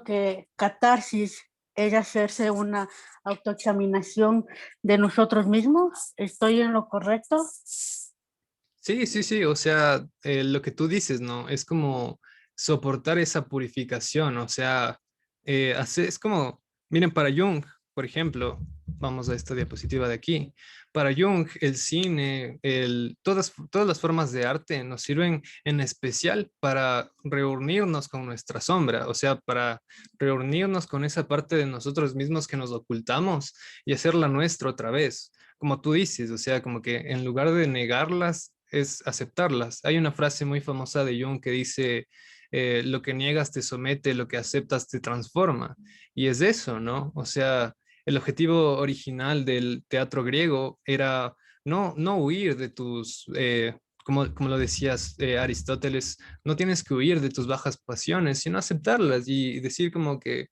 que catarsis es hacerse una autoexaminación de nosotros mismos. ¿Estoy en lo correcto? Sí, sí, sí, o sea, lo que tú dices, ¿no? Es como soportar esa purificación, o sea, es como, miren, para Jung, por ejemplo, vamos a esta diapositiva de aquí, para Jung, el cine, todas las formas de arte nos sirven en especial para reunirnos con nuestra sombra, o sea, para reunirnos con esa parte de nosotros mismos que nos ocultamos y hacerla nuestra otra vez. Como tú dices, o sea, como que en lugar de negarlas, es aceptarlas. Hay una frase muy famosa de Jung que dice, lo que niegas te somete, lo que aceptas te transforma. Y es eso, ¿no? O sea, el objetivo original del teatro griego era no huir de tus, como lo decías, Aristóteles, no tienes que huir de tus bajas pasiones, sino aceptarlas y decir como que,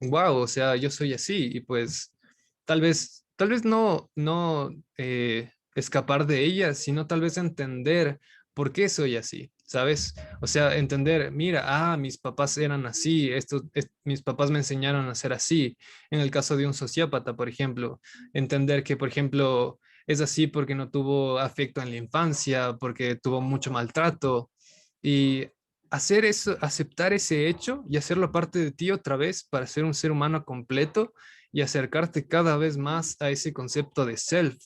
wow, o sea, yo soy así y pues tal vez no escapar de ellas, sino tal vez entender por qué soy así, ¿sabes? O sea, entender, mira, mis papás eran así, mis papás me enseñaron a ser así. En el caso de un sociópata, por ejemplo, entender que, por ejemplo, es así porque no tuvo afecto en la infancia, porque tuvo mucho maltrato y hacer eso, aceptar ese hecho y hacerlo parte de ti otra vez para ser un ser humano completo y acercarte cada vez más a ese concepto de self,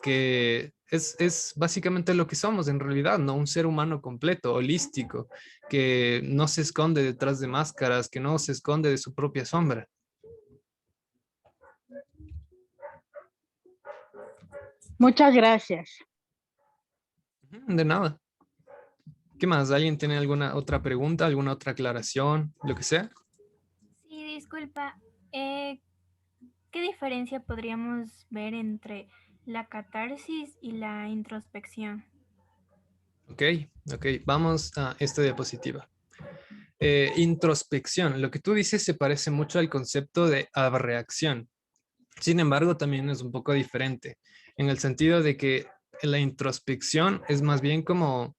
que es básicamente lo que somos en realidad, ¿no? Un ser humano completo, holístico, que no se esconde detrás de máscaras, que no se esconde de su propia sombra. Muchas gracias. De nada. ¿Qué más? ¿Alguien tiene alguna otra pregunta, alguna otra aclaración, lo que sea? Sí, disculpa. ¿Qué diferencia podríamos ver entre la catarsis y la introspección? Ok, vamos a esta diapositiva. Introspección, lo que tú dices se parece mucho al concepto de abreacción. Sin embargo, también es un poco diferente, en el sentido de que la introspección es más bien como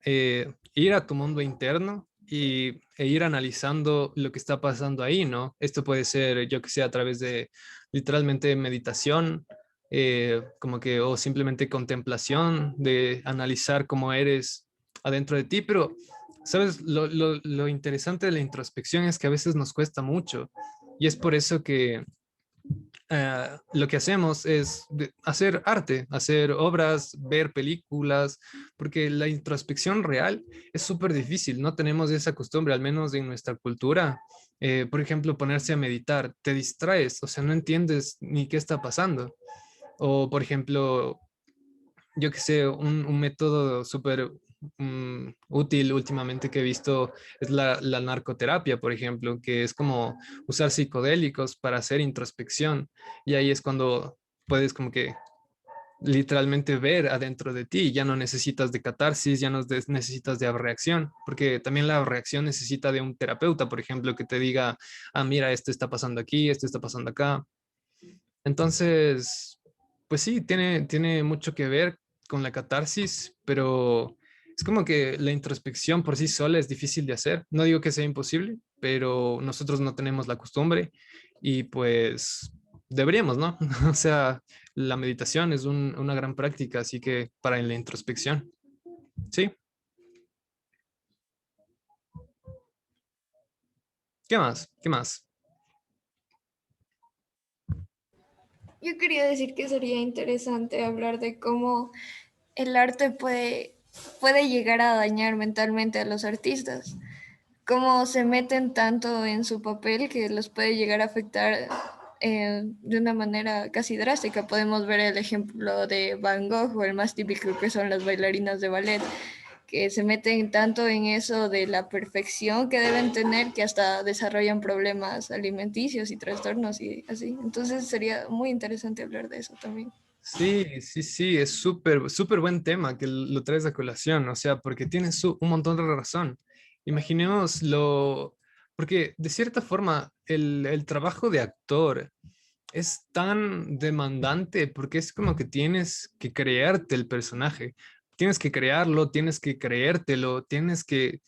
ir a tu mundo interno e ir analizando lo que está pasando ahí, ¿no? Esto puede ser, yo que sé, a través de literalmente meditación, como que, o simplemente contemplación, de analizar cómo eres adentro de ti, pero, ¿sabes? Lo interesante de la introspección es que a veces nos cuesta mucho y es por eso que lo que hacemos es hacer arte, hacer obras, ver películas, porque la introspección real es súper difícil, no tenemos esa costumbre, al menos en nuestra cultura. Por ejemplo, ponerse a meditar, te distraes, o sea, no entiendes ni qué está pasando. O, por ejemplo, yo que sé, un método súper útil últimamente que he visto es la narcoterapia, por ejemplo, que es como usar psicodélicos para hacer introspección. Y ahí es cuando puedes como que literalmente ver adentro de ti, ya no necesitas de catarsis, ya no necesitas de reacción, porque también la reacción necesita de un terapeuta, por ejemplo, que te diga, ah, mira, esto está pasando aquí, esto está pasando acá. Entonces, pues sí, tiene mucho que ver con la catarsis, pero es como que la introspección por sí sola es difícil de hacer. No digo que sea imposible, pero nosotros no tenemos la costumbre y pues deberíamos, ¿no? O sea, la meditación es una gran práctica, así que para la introspección. Sí. ¿Qué más? ¿Qué más? Yo quería decir que sería interesante hablar de cómo el arte puede llegar a dañar mentalmente a los artistas, cómo se meten tanto en su papel que los puede llegar a afectar de una manera casi drástica. Podemos ver el ejemplo de Van Gogh o el más típico que son las bailarinas de ballet, que se meten tanto en eso de la perfección que deben tener que hasta desarrollan problemas alimenticios y trastornos y así. Entonces sería muy interesante hablar de eso también. Sí, sí, sí, es súper, súper buen tema que lo traes a colación, o sea, porque tienes un montón de razón. Imaginemos porque de cierta forma el trabajo de actor es tan demandante porque es como que tienes que crearte el personaje, tienes que crearlo, tienes que creértelo, tienes que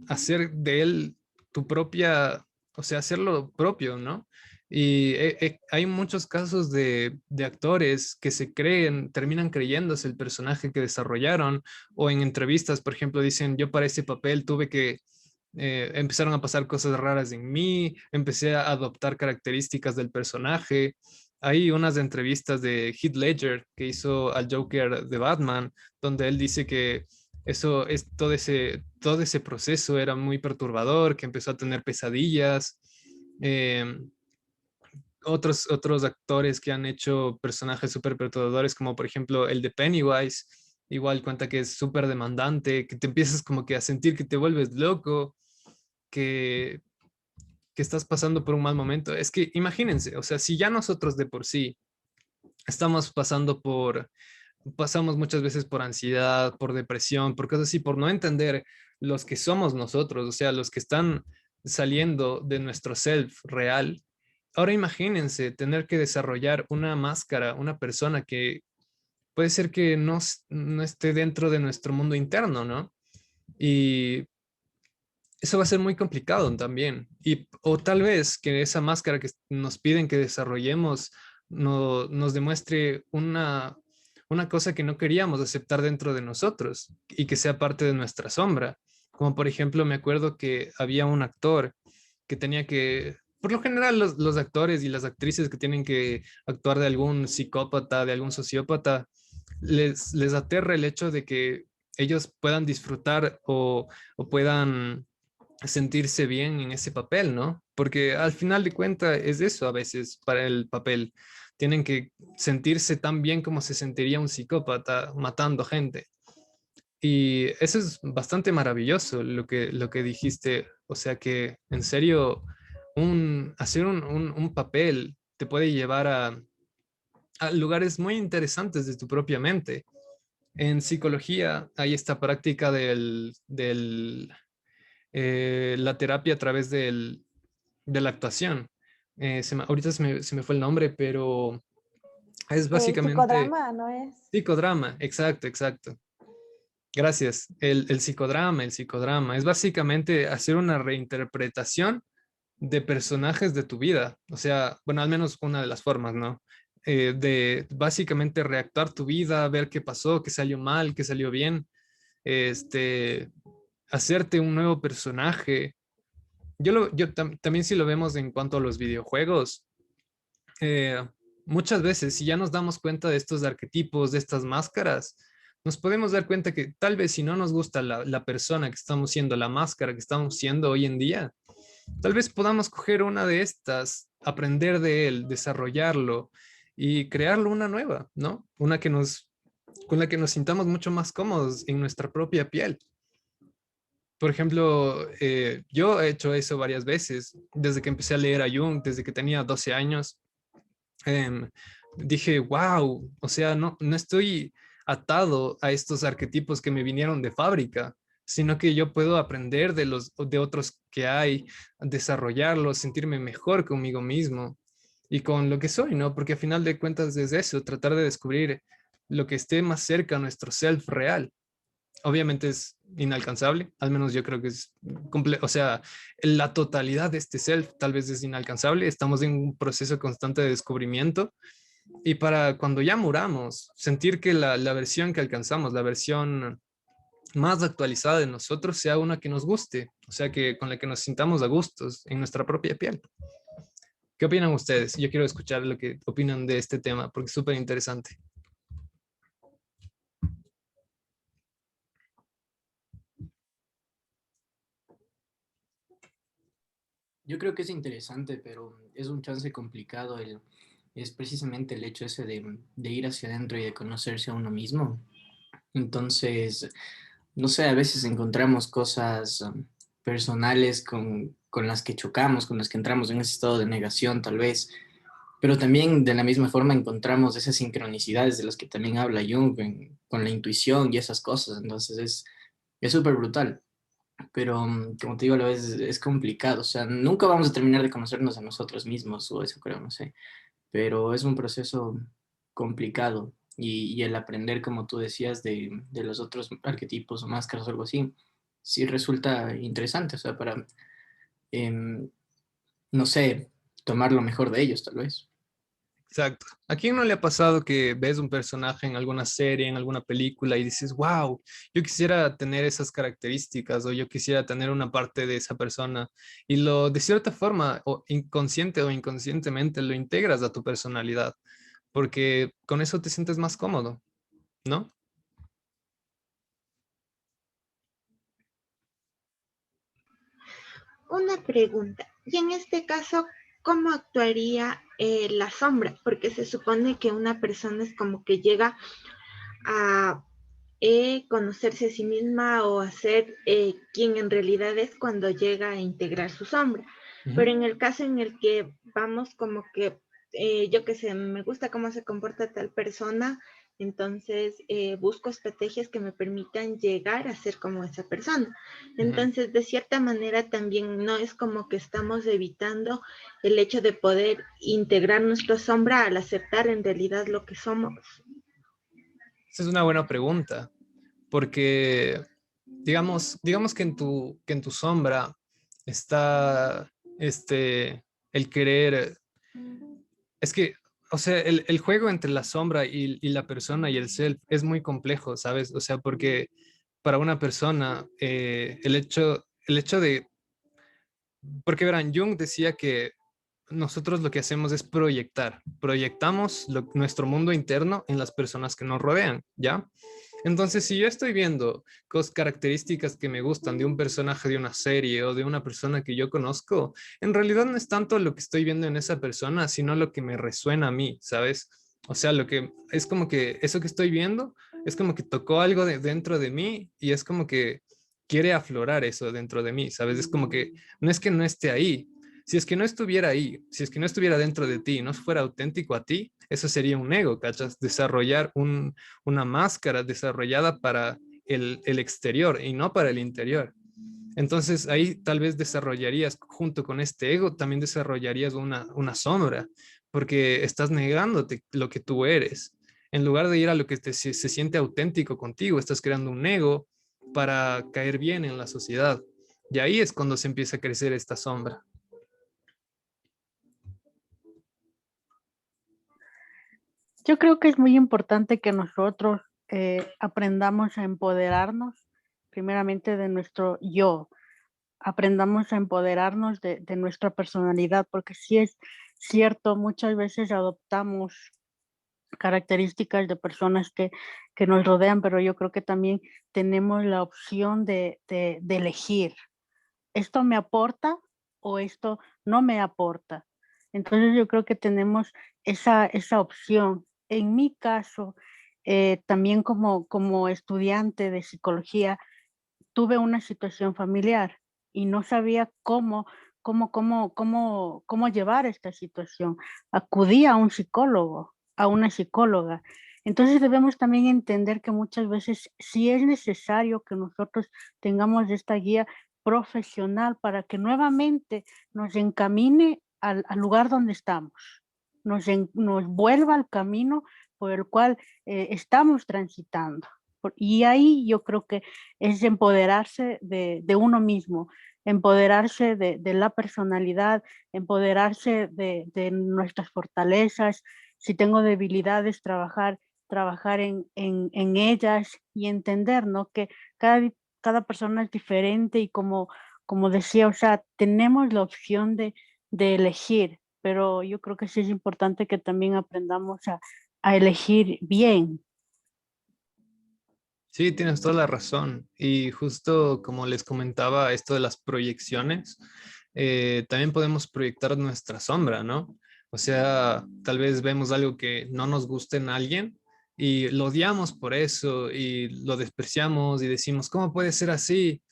hacer de él tu propia, o sea, hacerlo propio, ¿no? Y hay muchos casos de actores que se creen, terminan creyéndose el personaje que desarrollaron, o en entrevistas, por ejemplo, dicen, yo para ese papel tuve que, empezaron a pasar cosas raras en mí, empecé a adoptar características del personaje. Hay unas entrevistas de Heath Ledger que hizo al Joker de Batman, donde él dice que eso es todo ese proceso era muy perturbador, que empezó a tener pesadillas. Otros actores que han hecho personajes súper perturbadores, como por ejemplo el de Pennywise, igual cuenta que es súper demandante, que te empiezas como que a sentir que te vuelves loco, que, que estás pasando por un mal momento. Es que imagínense, o sea, si ya nosotros de por sí estamos pasamos muchas veces por ansiedad, por depresión, por cosas así, por no entender los que somos nosotros, o sea, los que están saliendo de nuestro self real. Ahora imagínense tener que desarrollar una máscara, una persona que puede ser que no esté dentro de nuestro mundo interno, ¿no? Y eso va a ser muy complicado también. O tal vez que esa máscara que nos piden que desarrollemos no, nos demuestre una cosa que no queríamos aceptar dentro de nosotros y que sea parte de nuestra sombra. Como por ejemplo, me acuerdo que había un actor que tenía que, por lo general los actores y las actrices que tienen que actuar de algún psicópata, de algún sociópata, les aterra el hecho de que ellos puedan disfrutar o puedan sentirse bien en ese papel, ¿no? Porque al final de cuentas es eso a veces para el papel. Tienen que sentirse tan bien como se sentiría un psicópata matando gente. Y eso es bastante maravilloso lo que dijiste. O sea que en serio, hacer un papel te puede llevar a lugares muy interesantes de tu propia mente. En psicología hay esta práctica la terapia a través de la actuación. Ahorita se me fue el nombre, pero es El básicamente psicodrama, ¿no es? psicodrama, exacto, exacto. Gracias. El psicodrama es básicamente hacer una reinterpretación de personajes de tu vida. O sea, bueno, al menos una de las formas, ¿no? De básicamente reactuar tu vida, ver qué pasó, qué salió mal, qué salió bien, este, hacerte un nuevo personaje. También si lo vemos en cuanto a los videojuegos, muchas veces, si ya nos damos cuenta de estos arquetipos, de estas máscaras, nos podemos dar cuenta que tal vez si no nos gusta la persona que estamos siendo, la máscara que estamos siendo hoy en día, tal vez podamos coger una de estas, aprender de él, desarrollarlo y crearlo una nueva, ¿no? Una que con la que nos sintamos mucho más cómodos en nuestra propia piel. Por ejemplo, yo he hecho eso varias veces, desde que empecé a leer a Jung, desde que tenía 12 años. em, Dije, wow, o sea, no estoy atado a estos arquetipos que me vinieron de fábrica, sino que yo puedo aprender de otros que hay, desarrollarlos, sentirme mejor conmigo mismo y con lo que soy, ¿no? Porque al final de cuentas es eso, tratar de descubrir lo que esté más cerca a nuestro self real. Obviamente es inalcanzable, al menos yo creo que es o sea, la totalidad de este self tal vez es inalcanzable, estamos en un proceso constante de descubrimiento y para cuando ya muramos, sentir que la versión que alcanzamos, la versión más actualizada de nosotros sea una que nos guste, o sea, que con la que nos sintamos a gustos en nuestra propia piel. ¿Qué opinan ustedes? Yo quiero escuchar lo que opinan de este tema porque es súper interesante. Yo creo que es interesante, pero es un chance complicado. Es precisamente el hecho ese de ir hacia adentro y de conocerse a uno mismo. Entonces, no sé, a veces encontramos cosas personales con las que chocamos, con las que entramos en ese estado de negación, tal vez. Pero también de la misma forma encontramos esas sincronicidades de las que también habla Jung con la intuición y esas cosas. Entonces es súper brutal. Pero como te digo, a la vez es complicado. O sea, nunca vamos a terminar de conocernos a nosotros mismos, o eso creo, no sé. Pero es un proceso complicado. Y el aprender, como tú decías, de los otros arquetipos o máscaras o algo así, sí resulta interesante. O sea, para, em, no sé, tomar lo mejor de ellos, tal vez. Exacto. ¿A quién no le ha pasado que ves un personaje en alguna serie, en alguna película y dices, wow, yo quisiera tener esas características o yo quisiera tener una parte de esa persona y de cierta forma, o inconsciente o inconscientemente, lo integras a tu personalidad porque con eso te sientes más cómodo, ¿no? Una pregunta, y en este caso, ¿cómo actuaría la sombra? Porque se supone que una persona es como que llega a conocerse a sí misma o a ser quien en realidad es cuando llega a integrar su sombra. Pero en el caso en el que vamos como que, yo qué sé, me gusta cómo se comporta tal persona, entonces busco estrategias que me permitan llegar a ser como esa persona. Entonces, de cierta manera también no es como que estamos evitando el hecho de poder integrar nuestra sombra al aceptar en realidad lo que somos. Esa es una buena pregunta, porque digamos que en tu sombra está el querer, es que, o sea, el juego entre la sombra y la persona y el self es muy complejo, ¿sabes? O sea, porque para una persona el hecho de, porque verán, Jung decía que nosotros lo que hacemos es proyectamos nuestro mundo interno en las personas que nos rodean, ¿ya? Entonces, si yo estoy viendo características que me gustan de un personaje de una serie o de una persona que yo conozco, en realidad no es tanto lo que estoy viendo en esa persona, sino lo que me resuena a mí, ¿sabes? O sea, lo que es como que eso que estoy viendo es como que tocó algo dentro de mí y es como que quiere aflorar eso dentro de mí, ¿sabes? Es como que no esté ahí. Si es que no estuviera ahí, si es que no estuviera dentro de ti, no fuera auténtico a ti, eso sería un ego, ¿cachas? Desarrollar una máscara desarrollada para el exterior y no para el interior. Entonces ahí tal vez desarrollarías, junto con este ego, también desarrollarías una sombra, porque estás negándote lo que tú eres. En lugar de ir a lo que se siente auténtico contigo, estás creando un ego para caer bien en la sociedad. Y ahí es cuando se empieza a crecer esta sombra. Yo creo que es muy importante que nosotros aprendamos a empoderarnos primeramente de nuestro yo, aprendamos a empoderarnos de nuestra personalidad, porque sí es cierto, muchas veces adoptamos características de personas que nos rodean, pero yo creo que también tenemos la opción de elegir, ¿esto me aporta o esto no me aporta? Entonces yo creo que tenemos esa opción. En mi caso, también como estudiante de psicología, tuve una situación familiar y no sabía cómo llevar esta situación. Acudí a un psicólogo, a una psicóloga. Entonces debemos también entender que muchas veces sí es necesario que nosotros tengamos esta guía profesional para que nuevamente nos encamine al lugar donde estamos, nos vuelva al camino por el cual estamos transitando. Y ahí yo creo que es empoderarse de uno mismo, empoderarse de la personalidad, empoderarse de nuestras fortalezas. Si tengo debilidades, trabajar en ellas y entender, ¿no? Que cada persona es diferente y como decía, o sea, tenemos la opción de elegir, pero yo creo que sí es importante que también aprendamos a elegir bien. Sí, tienes toda la razón. Y justo como les comentaba, esto de las proyecciones, también podemos proyectar nuestra sombra, ¿no? O sea, tal vez vemos algo que no nos gusta en alguien y lo odiamos por eso y lo despreciamos y decimos, ¿cómo puede ser así?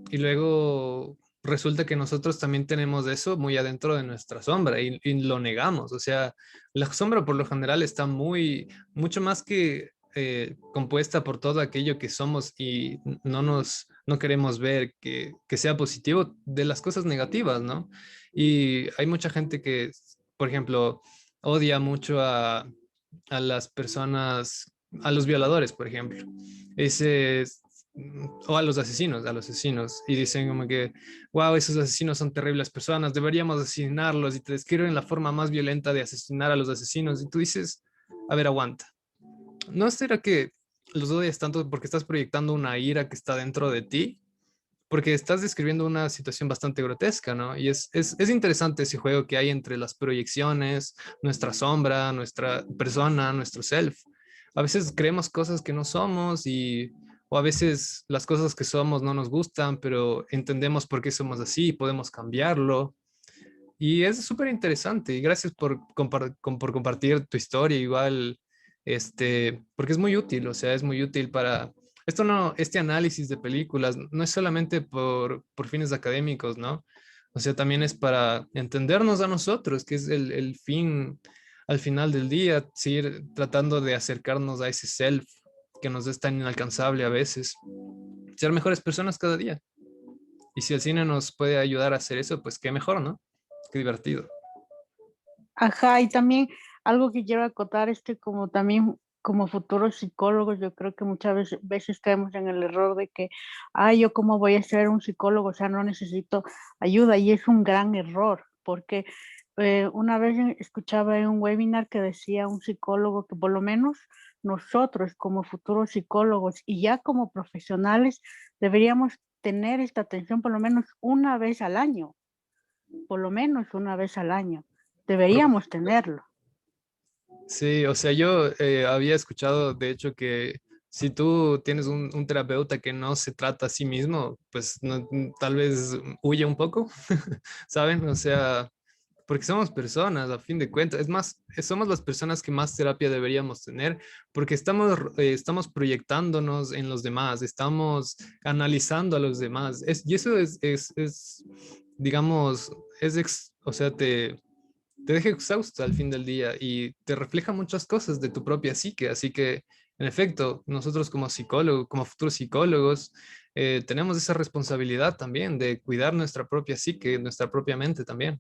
Y luego resulta que nosotros también tenemos eso muy adentro de nuestra sombra y lo negamos. O sea, la sombra por lo general está mucho más que compuesta por todo aquello que somos y no queremos ver que sea positivo de las cosas negativas, ¿no? Y hay mucha gente que, por ejemplo, odia mucho a las personas, a los violadores, por ejemplo. Ese o a los asesinos, y dicen como que, wow, esos asesinos son terribles personas, deberíamos asesinarlos, y te describen la forma más violenta de asesinar a los asesinos, y tú dices, a ver, aguanta. ¿No será que los odias tanto porque estás proyectando una ira que está dentro de ti? Porque estás describiendo una situación bastante grotesca, ¿no? Y es interesante ese juego que hay entre las proyecciones, nuestra sombra, nuestra persona, nuestro self. A veces creemos cosas que no somos o a veces las cosas que somos no nos gustan, pero entendemos por qué somos así y podemos cambiarlo. Y es súper interesante. Y gracias por compartir tu historia igual, porque es muy útil, o sea, es muy útil para... este análisis de películas no es solamente por fines académicos, ¿no? O sea, también es para entendernos a nosotros, que es el fin, al final del día, seguir tratando de acercarnos a ese self que nos es tan inalcanzable a veces. Ser mejores personas cada día. Y si el cine nos puede ayudar a hacer eso, pues qué mejor, ¿no? Qué divertido. Ajá, y también algo que quiero acotar es que como también como futuros psicólogos, yo creo que muchas veces caemos en el error de que, ay, yo cómo voy a ser un psicólogo, o sea, no necesito ayuda, y es un gran error, porque una vez escuchaba en un webinar que decía un psicólogo que por lo menos nosotros como futuros psicólogos y ya como profesionales deberíamos tener esta atención por lo menos una vez al año, por lo menos una vez al año. Deberíamos tenerlo. Sí, o sea, yo había escuchado, de hecho, que si tú tienes un terapeuta que no se trata a sí mismo, pues tal vez huye un poco, ¿saben? O sea, porque somos personas, a fin de cuentas. Es más, somos las personas que más terapia deberíamos tener, porque estamos proyectándonos en los demás, estamos analizando a los demás. Y eso digamos, o sea, te deja exhausto al fin del día y te refleja muchas cosas de tu propia psique. Así que, en efecto, nosotros como psicólogos, como futuros psicólogos, tenemos esa responsabilidad también de cuidar nuestra propia psique, nuestra propia mente también.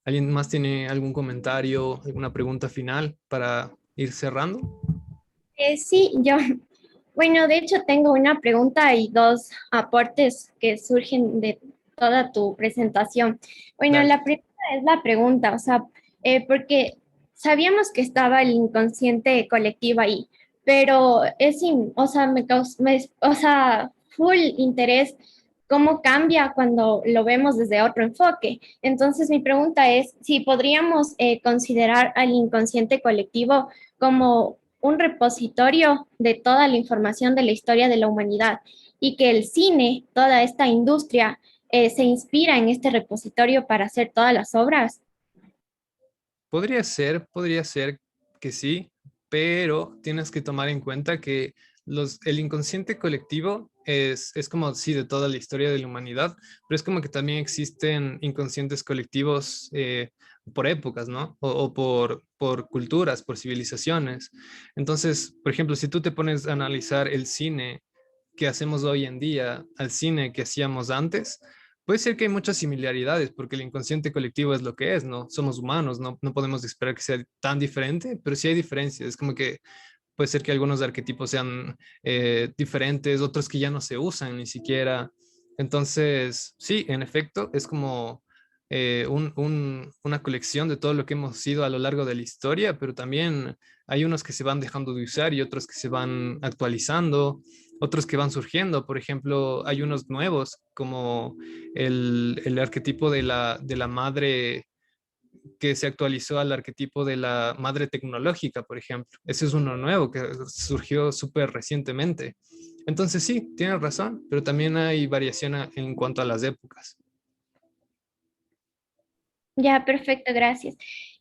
¿Alguien más tiene algún comentario, alguna pregunta final para ir cerrando? Sí, yo. Bueno, de hecho tengo una pregunta y dos aportes que surgen de toda tu presentación. Bueno, Dale. la primera es la pregunta, o sea, porque sabíamos que estaba el inconsciente colectivo ahí, pero o sea, o sea, full interés cómo cambia cuando lo vemos desde otro enfoque. Entonces, mi pregunta es si podríamos considerar al inconsciente colectivo como un repositorio de toda la información de la historia de la humanidad y que el cine, toda esta industria, se inspira en este repositorio para hacer todas las obras. Podría ser que sí, pero tienes que tomar en cuenta que el inconsciente colectivo es como, sí, de toda la historia de la humanidad, pero es como que también existen inconscientes colectivos por épocas, ¿no? O por culturas, por civilizaciones. Entonces, por ejemplo, si tú te pones a analizar el cine que hacemos hoy en día al cine que hacíamos antes, puede ser que hay muchas similaridades, porque el inconsciente colectivo es lo que es, ¿no? Somos humanos, no podemos esperar que sea tan diferente, pero sí hay diferencias. Es como que puede ser que algunos arquetipos sean diferentes, otros que ya no se usan ni siquiera. Entonces, sí, en efecto, es como una colección de todo lo que hemos sido a lo largo de la historia, pero también hay unos que se van dejando de usar y otros que se van actualizando, otros que van surgiendo. Por ejemplo, hay unos nuevos, como el arquetipo de la madre que se actualizó al arquetipo de la madre tecnológica, por ejemplo. Ese es uno nuevo que surgió súper recientemente. Entonces sí, tienes razón, pero también hay variación en cuanto a las épocas. Ya, perfecto, gracias.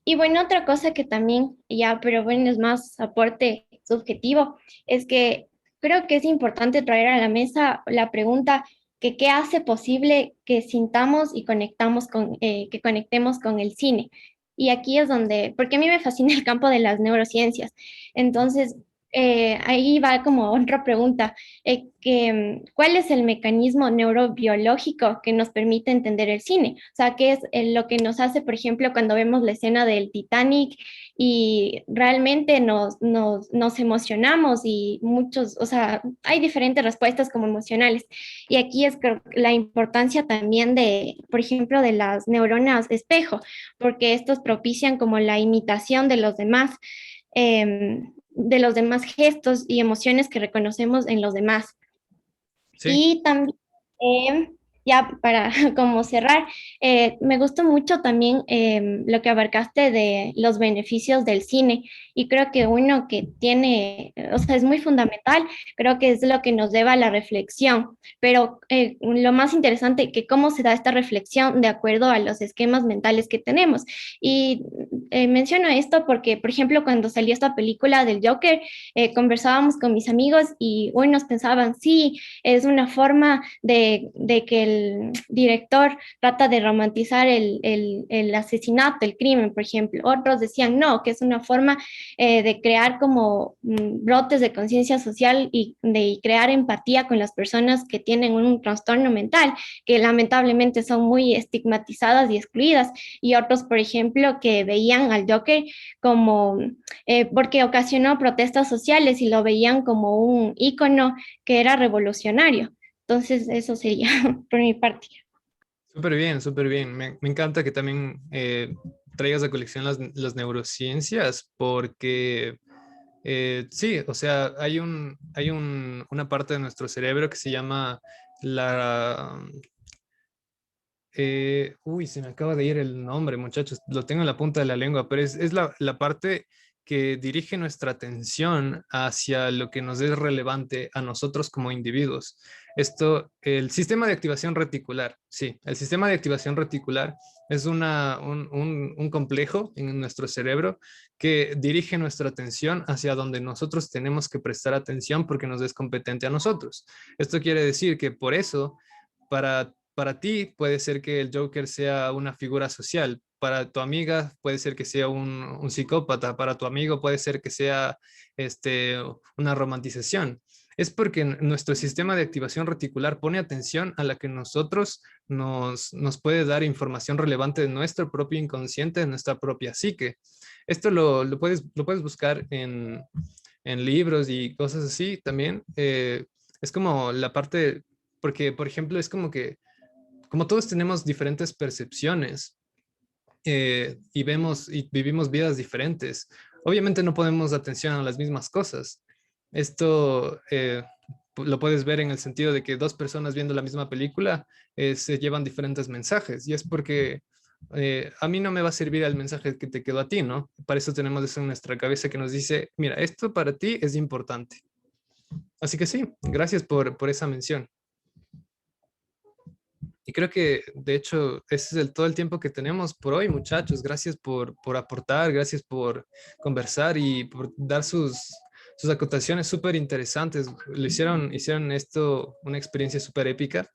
Y bueno, otra cosa que también, ya, pero bueno, es más aporte subjetivo, es que creo que es importante traer a la mesa la pregunta que qué hace posible que sintamos y que conectemos con el cine. Y aquí es donde, porque a mí me fascina el campo de las neurociencias. Entonces, ahí va como otra pregunta, ¿cuál es el mecanismo neurobiológico que nos permite entender el cine? O sea, ¿qué es lo que nos hace, por ejemplo, cuando vemos la escena del Titanic y realmente nos emocionamos y muchos, o sea, hay diferentes respuestas como emocionales. Y aquí es la importancia también de, por ejemplo, de las neuronas espejo, porque estos propician como la imitación de los demás gestos y emociones que reconocemos en los demás. Sí. Y también, ya para como cerrar, me gustó mucho también lo que abarcaste de los beneficios del cine y creo que uno que tiene, o sea, es muy fundamental, creo que es lo que nos lleva a la reflexión, pero lo más interesante que cómo se da esta reflexión de acuerdo a los esquemas mentales que tenemos. Y menciono esto porque, por ejemplo, cuando salió esta película del Joker, conversábamos con mis amigos y unos pensaban, sí, es una forma de que el director trata de romantizar el asesinato, el crimen, por ejemplo. Otros decían no, que es una forma de crear como brotes de conciencia social y de crear empatía con las personas que tienen un trastorno mental, que lamentablemente son muy estigmatizadas y excluidas. Y otros, por ejemplo, que veían al Joker como, porque ocasionó protestas sociales y lo veían como un ícono que era revolucionario. Entonces, eso sería por mi parte. Súper bien, súper bien. Me encanta que también traigas a colección las neurociencias porque sí, o sea, una parte de nuestro cerebro que se llama la... uy, se me acaba de ir el nombre, muchachos, lo tengo en la punta de la lengua, pero es la parte que dirige nuestra atención hacia lo que nos es relevante a nosotros como individuos. El sistema de activación reticular, sí, el sistema de activación reticular es un complejo en nuestro cerebro que dirige nuestra atención hacia donde nosotros tenemos que prestar atención porque nos es competente a nosotros. Esto quiere decir que por eso, para ti puede ser que el Joker sea una figura social, para tu amiga puede ser que sea un psicópata, para tu amigo puede ser que sea una romantización. Es porque nuestro sistema de activación reticular pone atención a la que nosotros nos puede dar información relevante de nuestro propio inconsciente, de nuestra propia psique. Esto lo puedes buscar en libros y cosas así también. Es como la parte, porque por ejemplo es como todos tenemos diferentes percepciones y vivimos vidas diferentes, obviamente no ponemos atención a las mismas cosas. Esto lo puedes ver en el sentido de que dos personas viendo la misma película se llevan diferentes mensajes, y es porque a mí no me va a servir el mensaje que te quedó a ti, ¿no? Para eso tenemos eso en nuestra cabeza que nos dice, mira, esto para ti es importante. Así que sí, gracias por esa mención. Y creo que, de hecho, ese es todo el tiempo que tenemos por hoy, muchachos. Gracias por aportar, gracias por conversar y por dar sus acotaciones súper interesantes. Hicieron esto una experiencia súper épica.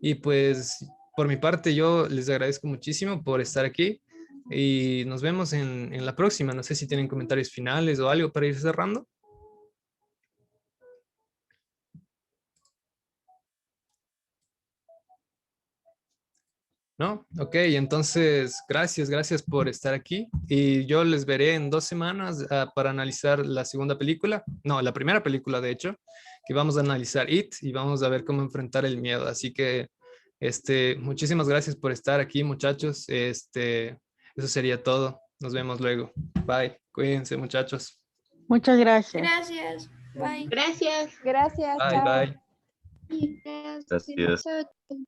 Y pues, por mi parte, yo les agradezco muchísimo por estar aquí. Y nos vemos en la próxima. No sé si tienen comentarios finales o algo para ir cerrando. ¿No? Ok, entonces gracias por estar aquí y yo les veré en 2 semanas para analizar la segunda película, no, la primera película de hecho, que vamos a analizar It y vamos a ver cómo enfrentar el miedo. Así que muchísimas gracias por estar aquí, muchachos. Eso sería todo. Nos vemos luego. Bye. Cuídense, muchachos. Muchas gracias. Gracias. Bye. Gracias. Gracias. Bye, Chao. bye. Gracias. Gracias. Chao.